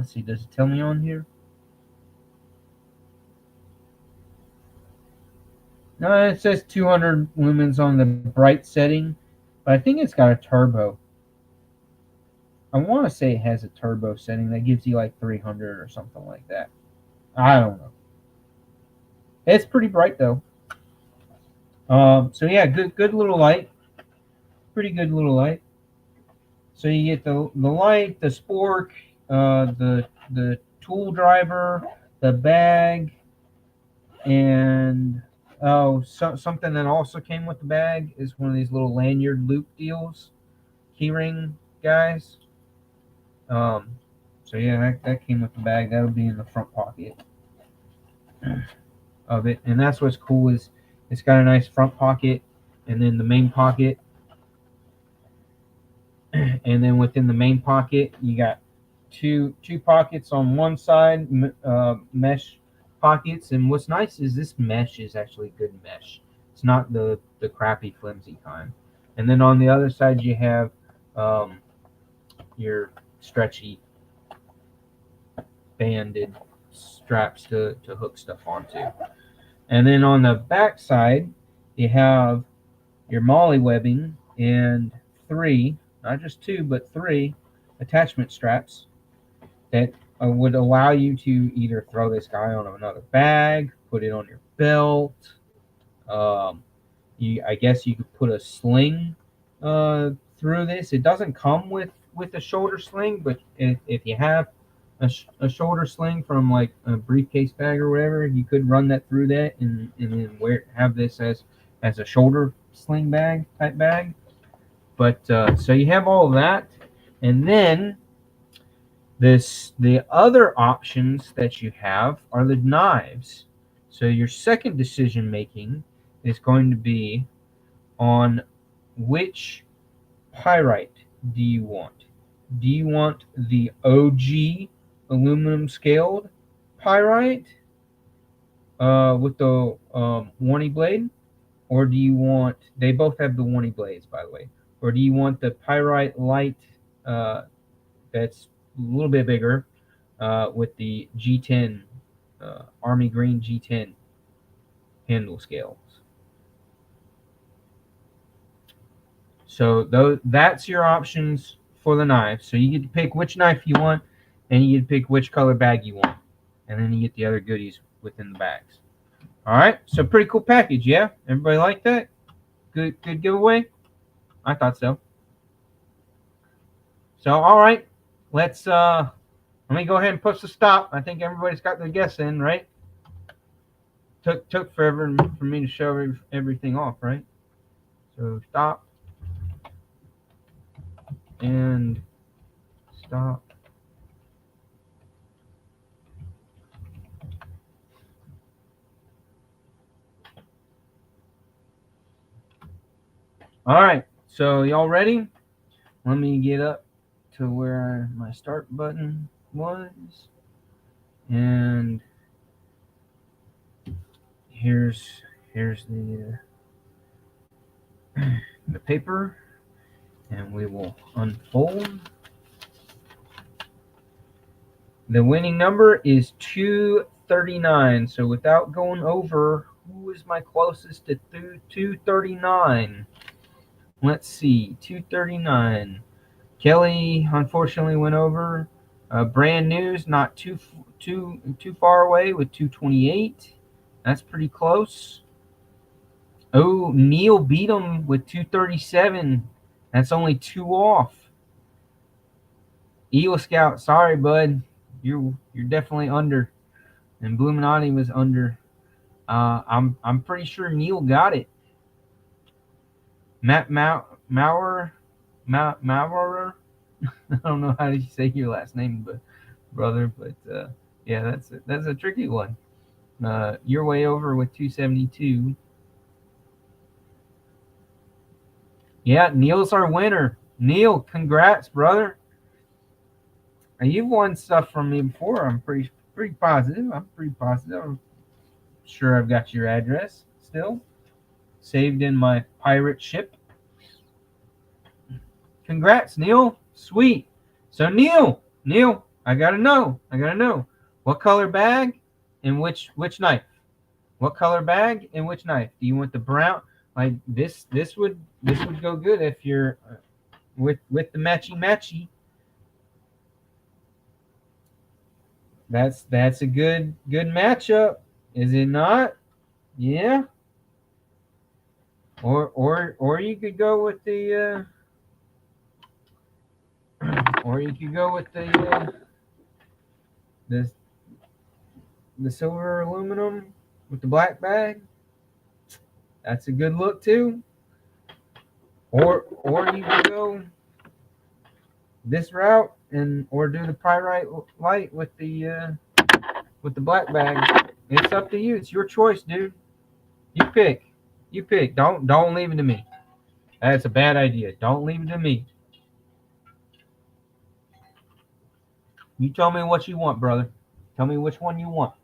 see, does it tell me on here? No, it says 200 lumens on the bright setting, but I think it's got a turbo. I want to say it has a turbo setting that gives you like 300 or something like that. I don't know. It's pretty bright though. So yeah, good little light. Pretty good little light. So you get the light, the spork, the tool driver, the bag, and something that also came with the bag is one of these little lanyard loop deals, keyring guys. So yeah, that came with the bag. That'll be in the front pocket of it, and that's what's cool is it's got a nice front pocket, and then the main pocket, and then within the main pocket you got two pockets on one side, mesh pockets. And what's nice is this mesh is actually good mesh. It's not the crappy flimsy kind. And then on the other side you have your stretchy banded straps to hook stuff onto. And then on the back side you have your MOLLE webbing and 3, not just 2 but 3 attachment straps that would allow you to either throw this guy on another bag, put it on your belt. I guess you could put a sling through this. It doesn't come with a shoulder sling, but if you have a shoulder sling from like a briefcase bag or whatever, you could run that through that and then have this as a shoulder sling bag type bag. But so you have all of that, and then the other options that you have are the knives. So your second decision making is going to be on which pyrite do you want. Do you want the OG aluminum scaled pyrite with the Warney blade, or do you want? They both have the Warney blades, by the way. Or do you want the pyrite light that's a little bit bigger with the G10 Army Green G10 handle scales? So that's your options for the knife. So you get to pick which knife you want, and you get to pick which color bag you want, and then you get the other goodies within the bags. All right, so pretty cool package, yeah? Everybody like that? Good giveaway? I thought so. So all right, let me go ahead and push the stop. I think everybody's got their guess in, right? Took forever for me to show everything off, right? So stop and stop. All right, so y'all ready? Let me get up to where my start button was, and here's the paper, and we will unfold. The winning number is 239. So without going over, who is my closest to 239? Let's see, 239. Kelly unfortunately went over. Brand News not too far away with 228. That's pretty close. Oh, Neil beat him with 237. That's only 2 off. Eagle Scout, sorry bud, you're definitely under. And Bluminati was under. I'm pretty sure Neil got it. Matt Maurer. Maurer. I don't know how to say your last name, but brother. But yeah, that's a tricky one. You're way over with 272. Yeah, Neil's our winner. Neil, congrats, brother. And you've won stuff from me before. I'm pretty positive. I'm sure I've got your address still saved in my pirate ship. Congrats, Neil. Sweet. So Neil, I gotta know. What color bag and which knife? What color bag and which knife? Do you want the brown? Like this would go good if you're with the matchy. That's a good matchup, is it not? Yeah. Or you could go with the the the silver aluminum with the black bag. That's a good look too. Or you could go this route or do the pyrite light with the black bag. It's up to you. It's your choice, dude. You pick. Don't leave it to me. That's a bad idea. Don't leave it to me. You tell me what you want, brother. Tell me which one you want.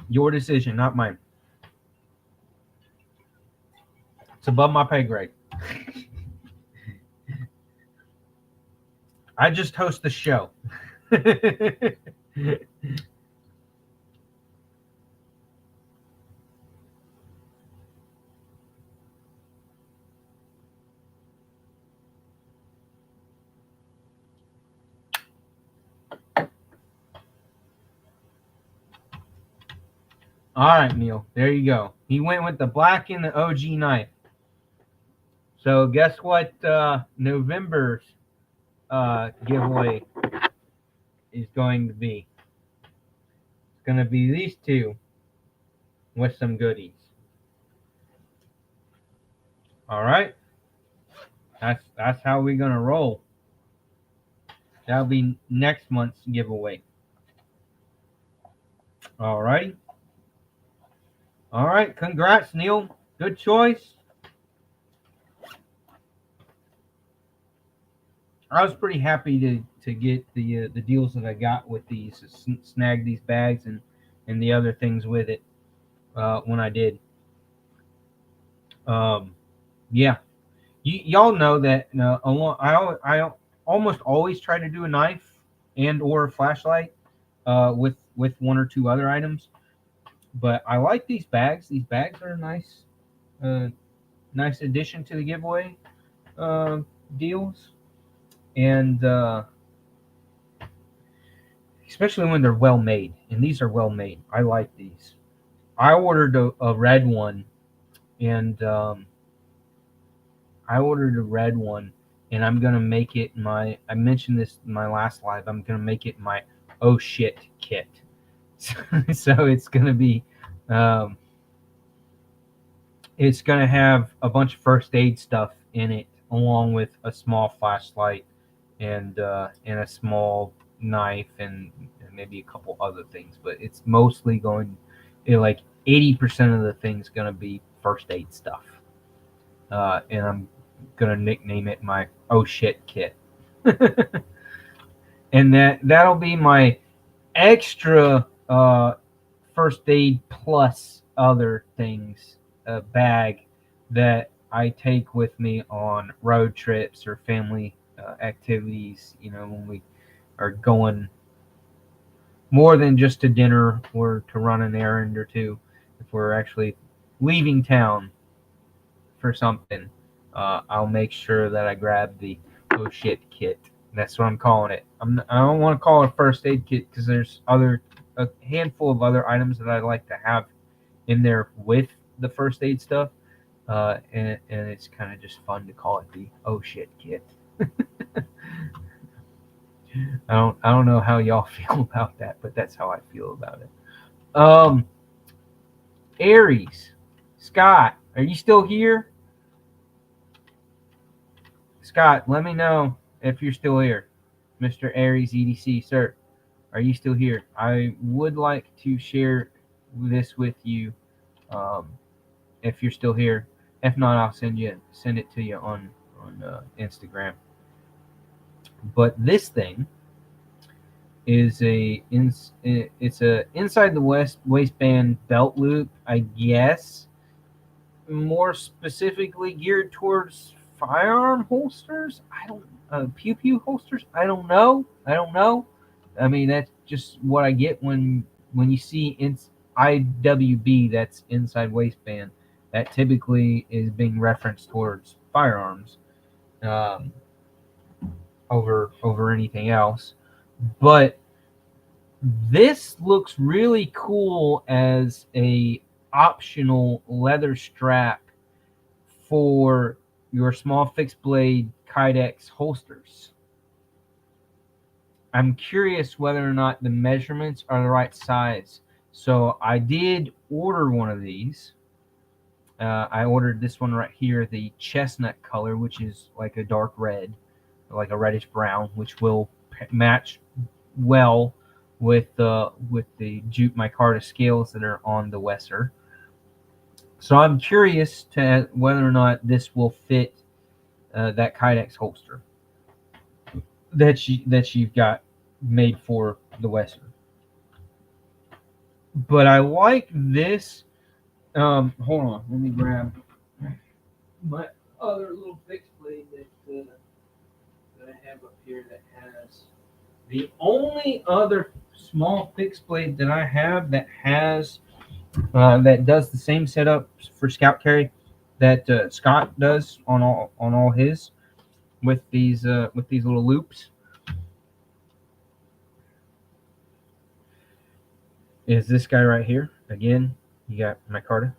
Your decision, not mine. It's above my pay grade. I just host the show. All right, Neil. There you go. He went with the black and the OG knife. So guess what? November's giveaway is going to be. It's going to be these two with some goodies. All right. That's how we're going to roll. That'll be next month's giveaway. All right. All right. Congrats, Neil. Good choice. I was pretty happy to get the deals that I got with these, snag these bags and the other things with it when I did. Yeah, y'all know that I almost always try to do a knife and or a flashlight with one or two other items, but I like these bags. These bags are a nice addition to the giveaway deals. And especially when they're well made, and these are well made. I like these. I ordered a red one, and I'm gonna make it my. I mentioned this in my last live. I'm gonna make it my oh shit kit. So it's gonna be. It's gonna have a bunch of first aid stuff in it, along with a small flashlight and a small knife and maybe a couple other things, but it's mostly going like 80% of the things going to be first aid stuff, and I'm going to nickname it my oh shit kit. And that'll be my extra first aid plus other things bag that I take with me on road trips or family activities, when we are going more than just to dinner or to run an errand or two. If we're actually leaving town for something, I'll make sure that I grab the oh shit kit. That's what I'm calling it. I don't want to call it a first aid kit because there's a handful of other items that I like to have in there with the first aid stuff, and it's kind of just fun to call it the oh shit kit. I don't know how y'all feel about that, but that's how I feel about it. Aries, Scott, are you still here? Scott, let me know if you're still here. Mr. Aries EDC, sir, are you still here? I would like to share this with you, um, if you're still here. If not, I'll send it to you on Instagram. But this thing is it's a inside the waistband belt loop, I guess, more specifically geared towards firearm holsters. I don't pew pew holsters. I don't know. I mean, that's just what I get when you see IWB. That's inside waistband. That typically is being referenced towards firearms, um, over anything else. But this looks really cool as a optional leather strap for your small fixed blade Kydex holsters. I'm curious whether or not the measurements are the right size. So I did order one of these. I ordered this one right here, the chestnut color, which is like a dark red, like a reddish brown, which will match well with the Jute micarta scales that are on the Wesser. So I'm curious to whether or not this will fit that Kydex holster that you've got made for the Wesser. But I like this. Hold on, let me grab my other little fixed blade that I have up here that has the only other small fixed blade that I have that has that does the same setup for scout carry that Scott does on all his with these little loops is this guy right here. Again, you got micarta.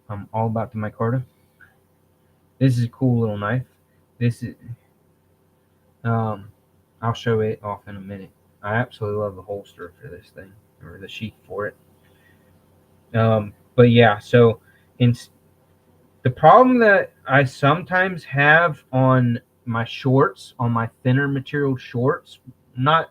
I'm all about the micarta. This is a cool little knife. This is I'll show it off in a minute. I absolutely love the holster for this thing, or the sheath for it. But yeah, so in the problem that I sometimes have on my shorts, on my thinner material shorts, not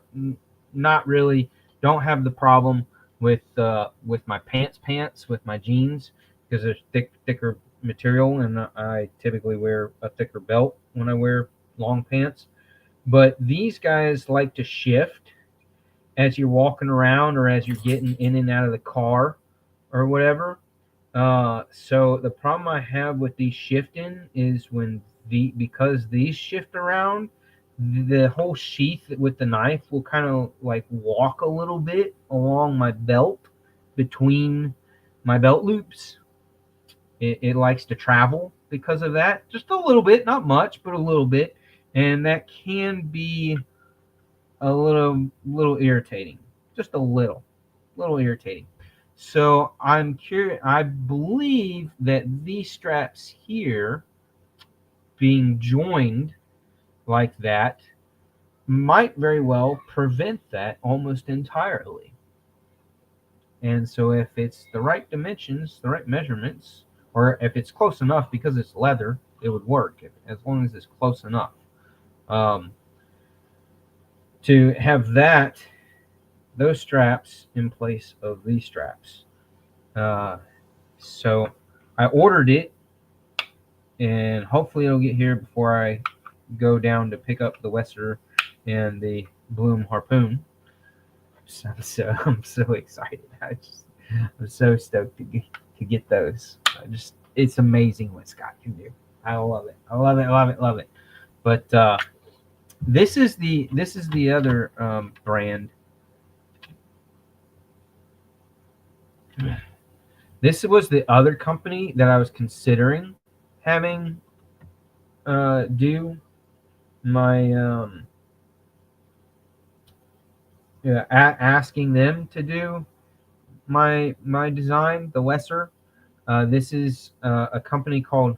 really, don't have the problem with my pants with my jeans, because they're thicker material, and I typically wear a thicker belt when I wear long pants. But these guys like to shift as you're walking around or as you're getting in and out of the car or whatever. So the problem I have with these shifting is because these shift around, the whole sheath with the knife will kind of like walk a little bit along my belt, between my belt loops. It likes to travel because of that, just a little bit, not much, but a little bit, and that can be a little irritating, just a little irritating. So I'm curious. I believe that these straps here being joined like that might very well prevent that almost entirely. And so if it's the right dimensions, the right measurements, or if it's close enough, because it's leather, it would work as long as it's close enough. To have those straps in place of these straps. So I ordered it, and hopefully it'll get here before I go down to pick up the Wesser and the Bloom harpoon. So I'm so excited. I'm so stoked to get those. It's amazing what Scott can do. I love it. I love it. Love it. Love it. But this is the other brand. This was the other company that I was considering having do my asking them to do my design, the Wesser. This is a company called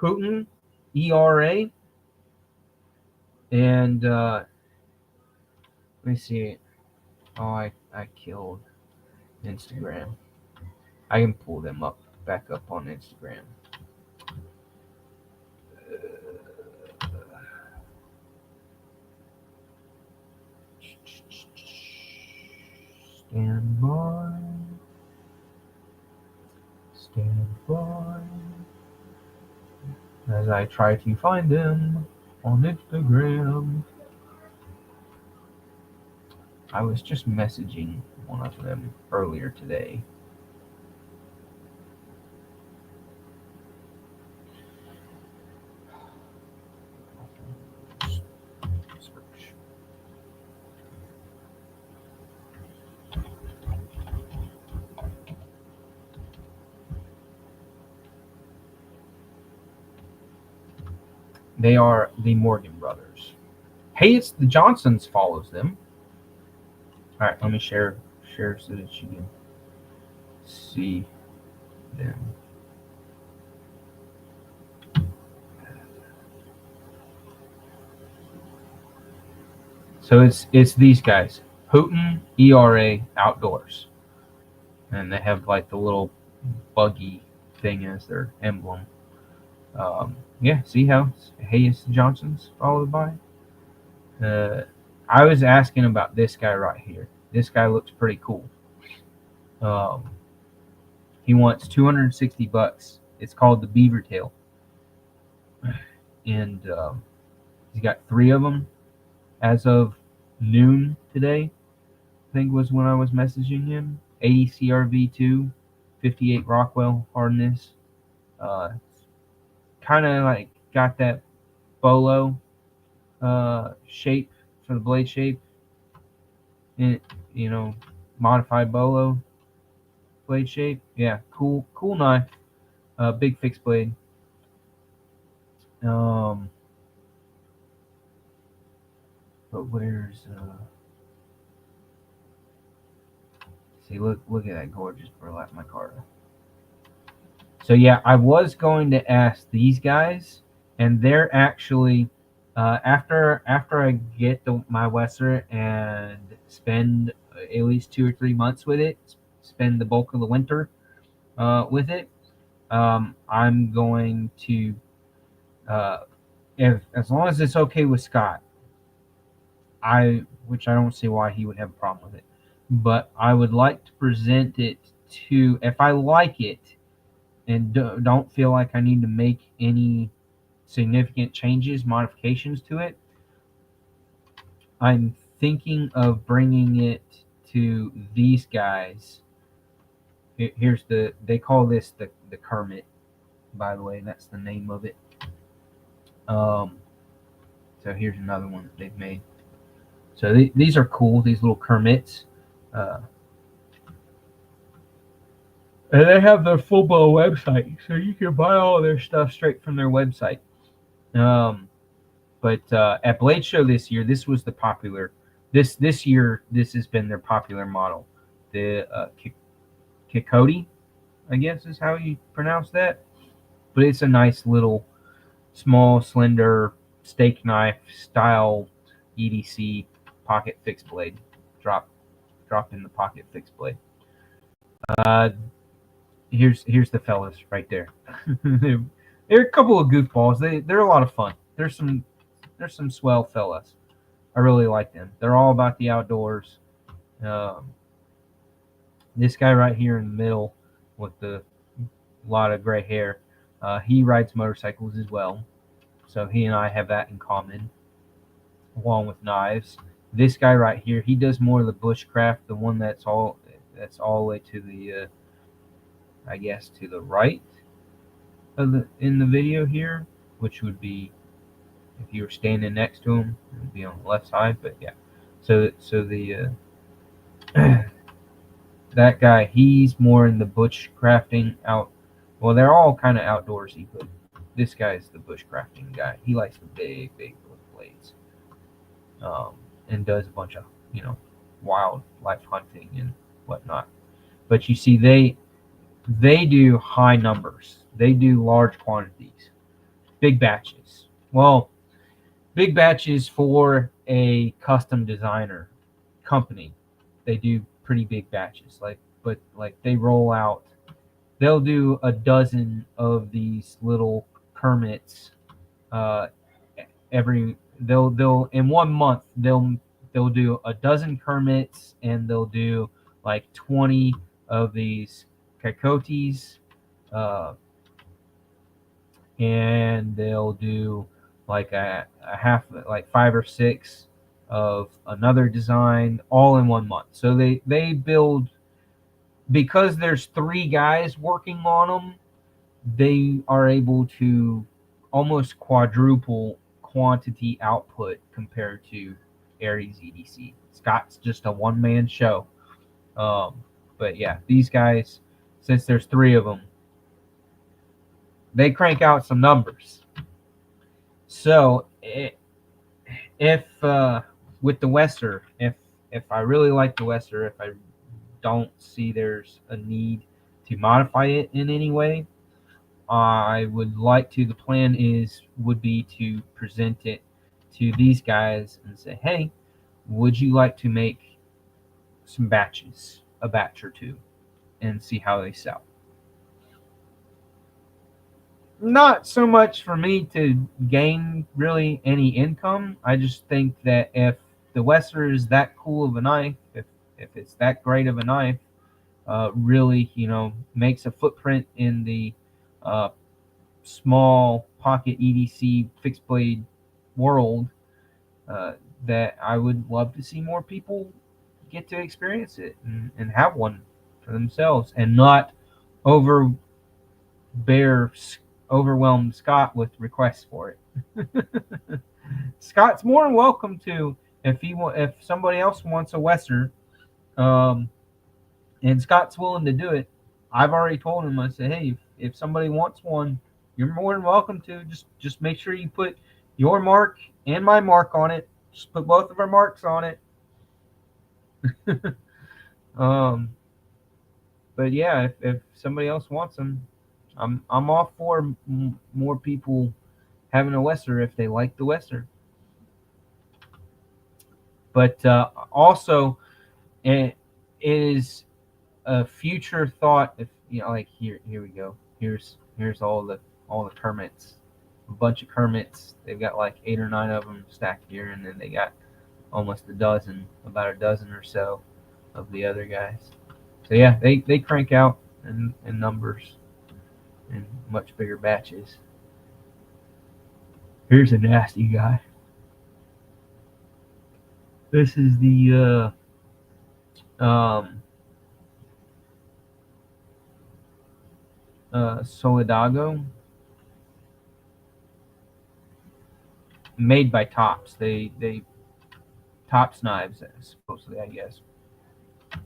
Houghton, ERA. And let me see. Oh, I killed Instagram. I can pull them back up on Instagram. Stand by. Stand by. As I try to find them on Instagram. I was just messaging one of them earlier today. Search. They are the Morgan brothers. Hey, it's the Johnsons follows them. All right, let me share so that you can see them. So it's these guys, Houghton ERA Outdoors, and they have like the little buggy thing as their emblem. Yeah, see how Hayes Johnson's followed by. I was asking about this guy right here. This guy looks pretty cool. He wants $260. It's called the Beaver Tail, and he's got 3 of them as of noon today. I think was when I was messaging him. 80 CRV2, 58 Rockwell hardness. Kind of like got that bolo shape for the blade shape. And, modified bolo blade shape. Yeah, cool knife. Big fixed blade. But where's see, look at that gorgeous burlap micarta. So yeah, I was going to ask these guys, and they're actually after I get my Wesser and spend at least 2 or 3 months with it, spend the bulk of the winter with it. I'm going to, as long as it's okay with Scott, which I don't see why he would have a problem with it, but I would like to present it to, if I like it and don't feel like I need to make any significant changes, modifications to it, I'm thinking of bringing it to these guys. Here's they call this the Kermit, by the way. That's the name of it. So here's another one that they've made. So these are cool, these little Kermits. And they have their full-blown website, so you can buy all their stuff straight from their website. But at Blade Show this year, this was the popular. This year, this has been their popular model. The Kikoti, I guess is how you pronounce that. But it's a nice little, small, slender steak knife style EDC pocket fixed blade. Drop in the pocket fixed blade. Here's the fellas right there. They're a couple of goofballs. They're a lot of fun. There's some swell fellas. I really like them. They're all about the outdoors. This guy right here in the middle with the lot of gray hair, he rides motorcycles as well. So he and I have that in common, along with knives. This guy right here, he does more of the bushcraft, the one that's all the way to the I guess to the right of in the video here, which would be if you were standing next to him, it would be on the left side. But yeah, so the that guy, he's more in the bushcrafting out. Well, they're all kind of outdoorsy, but this guy is the bushcrafting guy. He likes the big blades, and does a bunch of wildlife hunting and whatnot. But you see, they do high numbers. They do large quantities, big batches. Well, big batches for a custom designer company. They do pretty big batches, but they roll out. They'll do a dozen of these little Kermits uh, every. They'll in 1 month they'll do a dozen Kermits, and they'll do like 20 of these Coyotes, uh, and they'll do like a half, like 5 or 6 of another design, all in 1 month. So they build, because there's 3 guys working on them. They are able to almost quadruple quantity output compared to Aries EDC. Scott's just a one-man show. But yeah, these guys, since there's 3 of them, they crank out some numbers. So if with the Wesser, if I really like the Wesser, if I don't see there's a need to modify it in any way, I would like to. The plan would be to present it to these guys and say, hey, would you like to make some batches, a batch or 2, and see how they sell? Not so much for me to gain really any income. I just think that if the Wesser is that cool of a knife, if it's that great of a knife, really, makes a footprint in the uh, small pocket EDC fixed blade world, that I would love to see more people get to experience it and have one for themselves, and not over overwhelm Scott with requests for it. Scott's more than welcome to, if somebody else wants a Wesser, and Scott's willing to do it. I've already told him. I said, hey, if somebody wants one, you're more than welcome to. Just make sure you put your mark and my mark on it. Just put both of our marks on it. But yeah, if somebody else wants them, I'm all for more people having a Wesser if they like the Wesser. But also, it is a future thought. If like here we go. Here's all the Kermits, a bunch of Kermits. They've got like 8 or 9 of them stacked here, and then they got almost about a dozen or so of the other guys. So yeah, they crank out in numbers in much bigger batches. Here's a nasty guy. This is the Solidago, made by Tops. They Tops Knives, supposedly, I guess,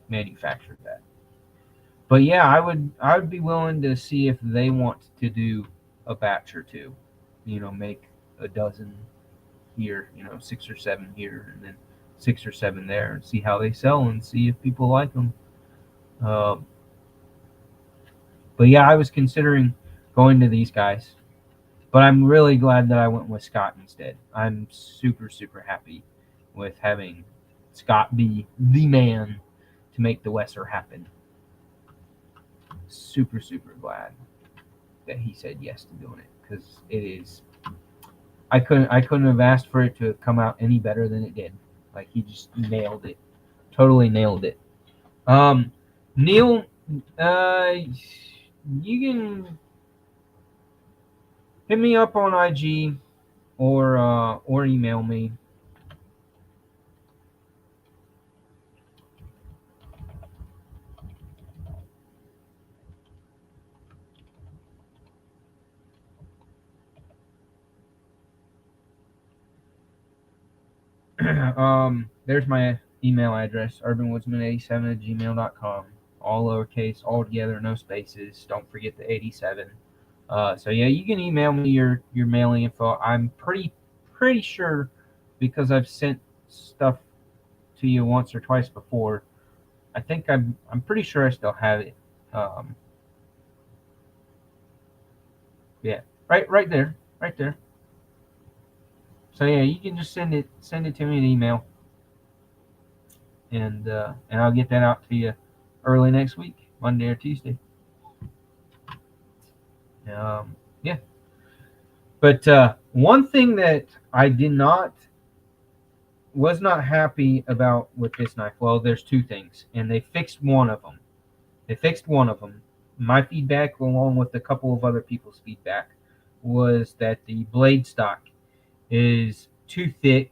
manufactured that. But yeah, I would be willing to see if they want to do a batch or 2. Make a dozen here, 6 or 7 here, and then 6 or 7 there, and see how they sell and see if people like them. But yeah, I was considering going to these guys, but I'm really glad that I went with Scott instead. I'm super, super happy with having Scott be the man to make the Wesser happen. Super, super glad that he said yes to doing it, because it is. I couldn't have asked for it to come out any better than it did. Like, he just nailed it, totally nailed it. Neil, you can hit me up on IG or email me. There's my email address, urbanwoodsman87@gmail.com. All lowercase, all together, no spaces. Don't forget the 87. So yeah, you can email me your mailing info. I'm pretty sure, because I've sent stuff to you once or twice before. I think I'm pretty sure I still have it. Yeah, right there. So yeah, you can just send it to me an email, and I'll get that out to you early next week, Monday or Tuesday. Yeah. But one thing that I was not happy about with this knife. Well, there's two things, and they fixed one of them. My feedback, along with a couple of other people's feedback, was that the blade stock is too thick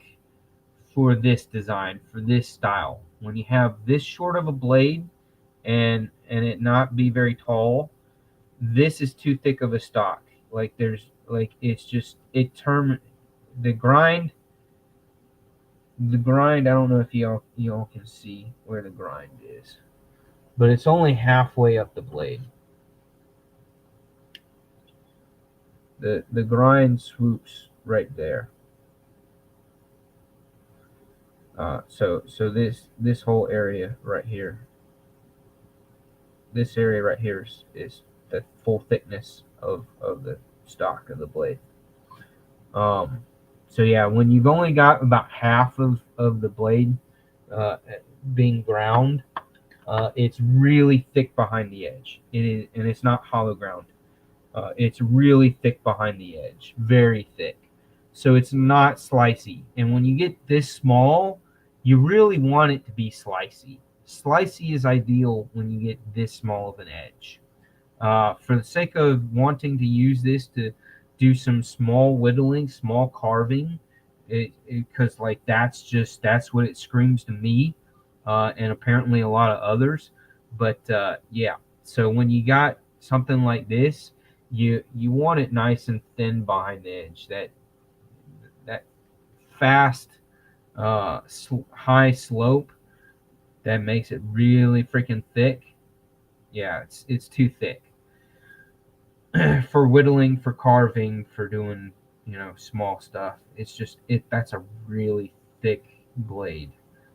for this design, for this style. When you have this short of a blade and it not be very tall, this is too thick of a stock. Like there's like it's just it term the grind. The grind. I don't know if y'all can see where the grind is, but it's only halfway up the blade. The grind swoops right there. So this whole area right here, this area right here is the full thickness of the stock of the blade. So yeah, when you've only got about half of the blade being ground, it's really thick behind the edge. It is, and it's not hollow ground. It's really thick behind the edge, very thick. So it's not slicey. And when you get this small, you really want it to be slicey. Slicey is ideal when you get this small of an edge. For the sake of wanting to use this to do some small whittling, small carving, because like that's what it screams to me, and apparently a lot of others. But yeah, so when you got something like this, you want it nice and thin behind the edge. That fast, high slope that makes it really freaking thick. Yeah, it's too thick for whittling, for carving, for doing small stuff. It's just that's a really thick blade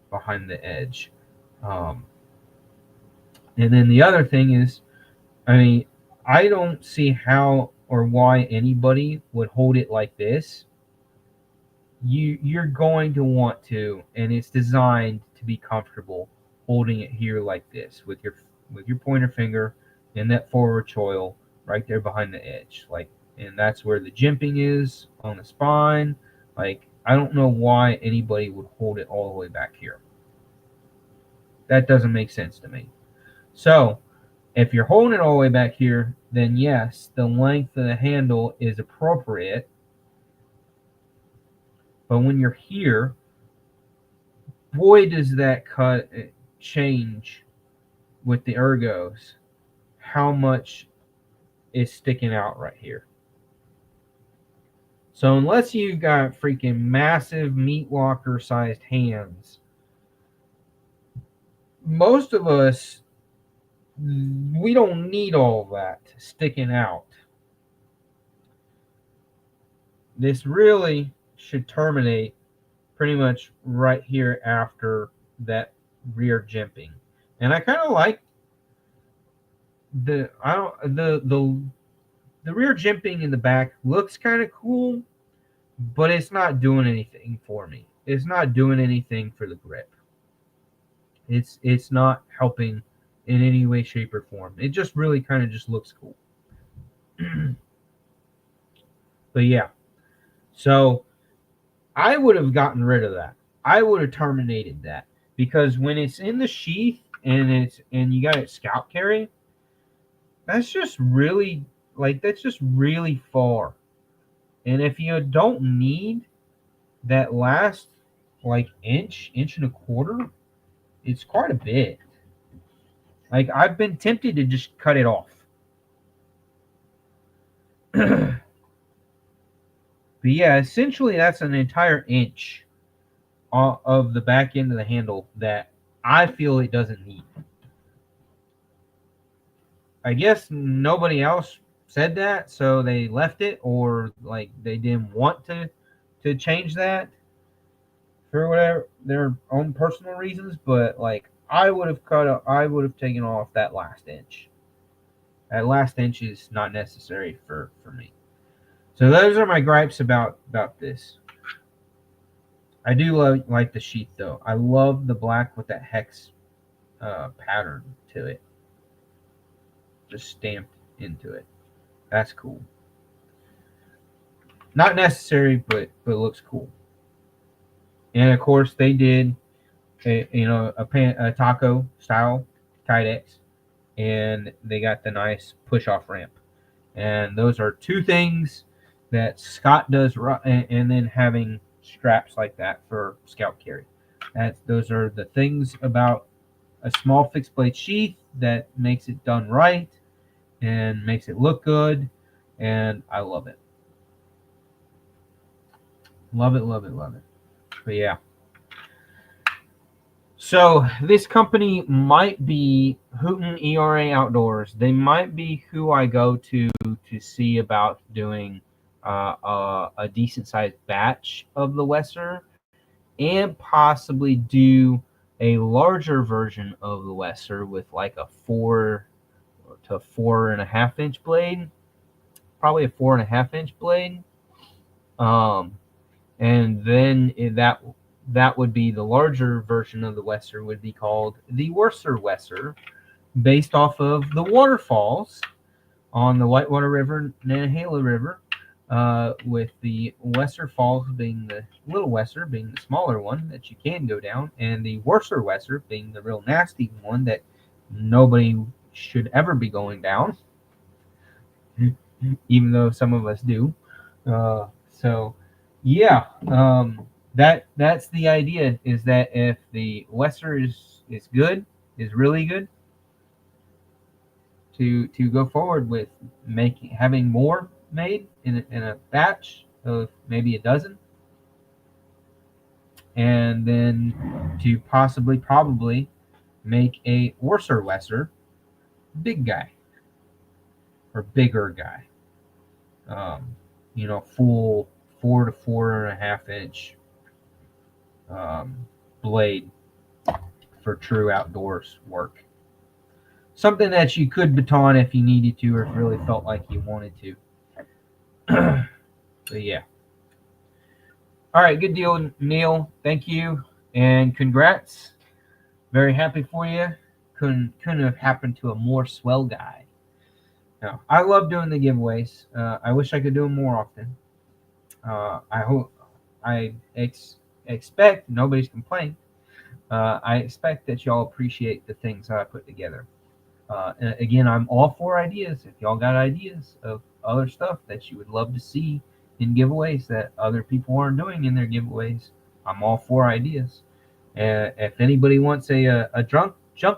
behind the edge. And then the other thing is, I mean, I don't see how or why anybody would hold it like this. You're going to want to, and it's designed to be comfortable holding it here like this with your pointer finger and that forward choil right there behind the edge, and that's where the jimping is on the spine. Like, I don't know why anybody would hold it all the way back here. That doesn't make sense to me. So if you're holding it all the way back here, then yes, the length of the handle is appropriate. But when you're here, boy, does that cut change with the ergos. How much is sticking out right here. So unless you've got freaking massive meat locker sized hands, most of us, we don't need all that sticking out. This really should terminate pretty much right here after that rear jimping. And I kind of like the rear jimping in the back looks kind of cool, but it's not doing anything for me. It's not doing anything for the grip. It's not helping in any way, shape, or form. It just really kind of just looks cool. But yeah, so I would have gotten rid of that. I would have terminated that, because when it's in the sheath and you got it scalp carry, that's just really far. And if you don't need that last inch and a quarter, it's quite a bit. Like, I've been tempted to just cut it off. But yeah, essentially that's an entire inch of the back end of the handle that I feel it doesn't need. I guess nobody else said that, so they left it, or they didn't want to change that for whatever their own personal reasons. But I would have taken off that last inch. That last inch is not necessary for me. So those are my gripes about this. I do like the sheath though. I love the black with that hex pattern to it, just stamped into it. That's cool. Not necessary, but looks cool. And of course, they did a taco style Kydex, and they got the nice push off ramp. And those are two things that Scott does, and then having straps like that for scout carry. Those are the things about a small fixed blade sheath that makes it done right and makes it look good, and I love it. Love it, love it, love it. But yeah. So this company might be Hooten ERA Outdoors. They might be who I go to see about doing a decent sized batch of the Wesser, and possibly do a larger version of the Wesser with like a 4 to 4.5 inch blade, probably a 4.5 inch blade. And then that would be the larger version of the Wesser, would be called the Worser Wesser, based off of the waterfalls on the Whitewater River, Nantahala River, with the Wesser Falls being the Little Wesser, being the smaller one that you can go down, and the Worser Wesser being the real nasty one that nobody should ever be going down, even though some of us do. So yeah, that's the idea, is that if the Wesser is good, is really good, to go forward with having more made in a batch of maybe a dozen, and then to probably make a Worser Wesser big guy or bigger guy. Full 4 to 4.5 inch blade for true outdoors work. Something that you could baton if you needed to, or if really felt like you wanted to. But yeah. All right, good deal, Neil. Thank you, and congrats. Very happy for you. Couldn't have happened to a more swell guy. Now, I love doing the giveaways. I wish I could do them more often. I expect nobody's complained. I expect that y'all appreciate the things that I put together. And again, I'm all for ideas. If y'all got ideas of other stuff that you would love to see in giveaways that other people aren't doing in their giveaways, I'm all for ideas. And if anybody wants a junk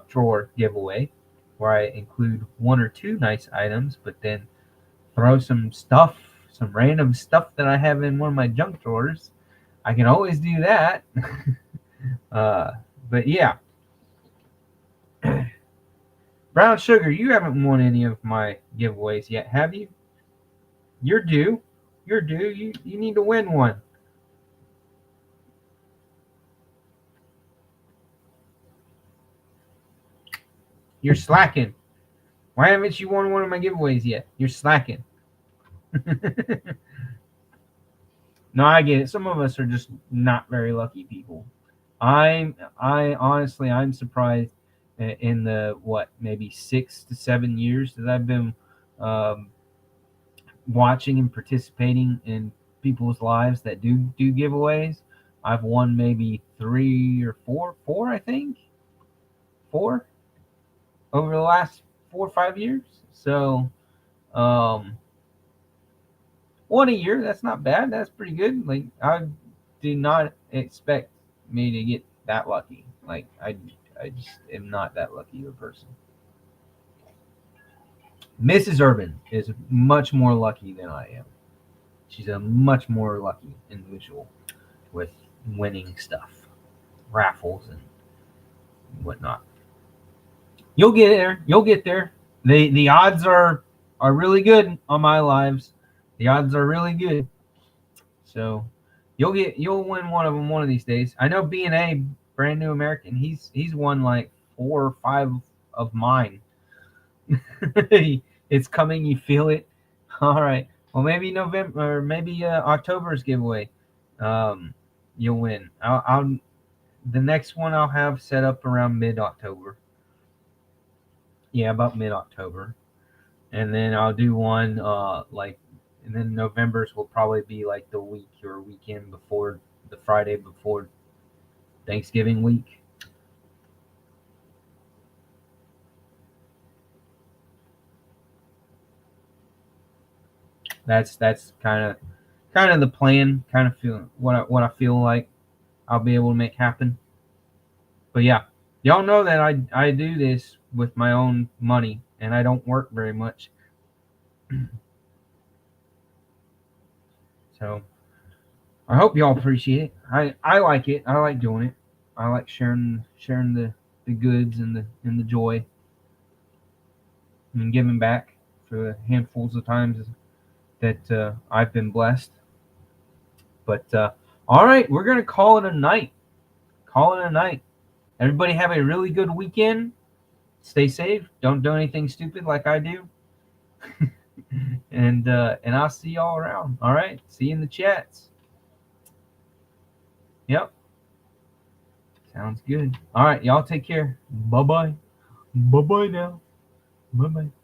drawer giveaway, where I include 1 or 2 nice items, but then throw some random stuff that I have in one of my junk drawers, I can always do that. But yeah. Brown Sugar, you haven't won any of my giveaways yet, have you? You're due. You need to win one. You're slacking. Why haven't you won one of my giveaways yet? You're slacking. No, I get it. Some of us are just not very lucky people. I'm surprised in the maybe 6 to 7 years that I've been watching and participating in people's lives that do giveaways. I've won maybe 3 or 4, I think, 4 over the last 4 or 5 years. So, 1 a year, that's not bad. That's pretty good. Like, I do not expect me to get that lucky. Like, I just am not that lucky of a person. Mrs. Urban is much more lucky than I am. She's a much more lucky individual with winning stuff, raffles and whatnot. You'll get there. You'll get there. The odds are really good on my lives. The odds are really good. So you'll win one of them one of these days. I know B&A, Brand New American, he's won like 4 or 5 of mine. It's coming, you feel it. All right. Well, maybe November or maybe October's giveaway. you'll win. I'll the next one I'll have set up around mid-October. Yeah, about mid-October, and then I'll do one and then November's will probably be like the week or weekend before the Friday before Thanksgiving week. That's kind of the plan. Kind of feel what I feel like I'll be able to make happen. But yeah, y'all know that I do this with my own money and I don't work very much. So I hope y'all appreciate it. I like it. I like doing it. I like sharing the goods and the joy and giving back for the handfuls of times that I've been blessed. But all right, we're gonna call it a night. Call it a night. Everybody have a really good weekend. Stay safe. Don't do anything stupid like I do. And I'll see y'all around. All right. See you in the chats. Yep. Sounds good. All right, y'all take care. Bye bye. Bye bye now. Bye bye.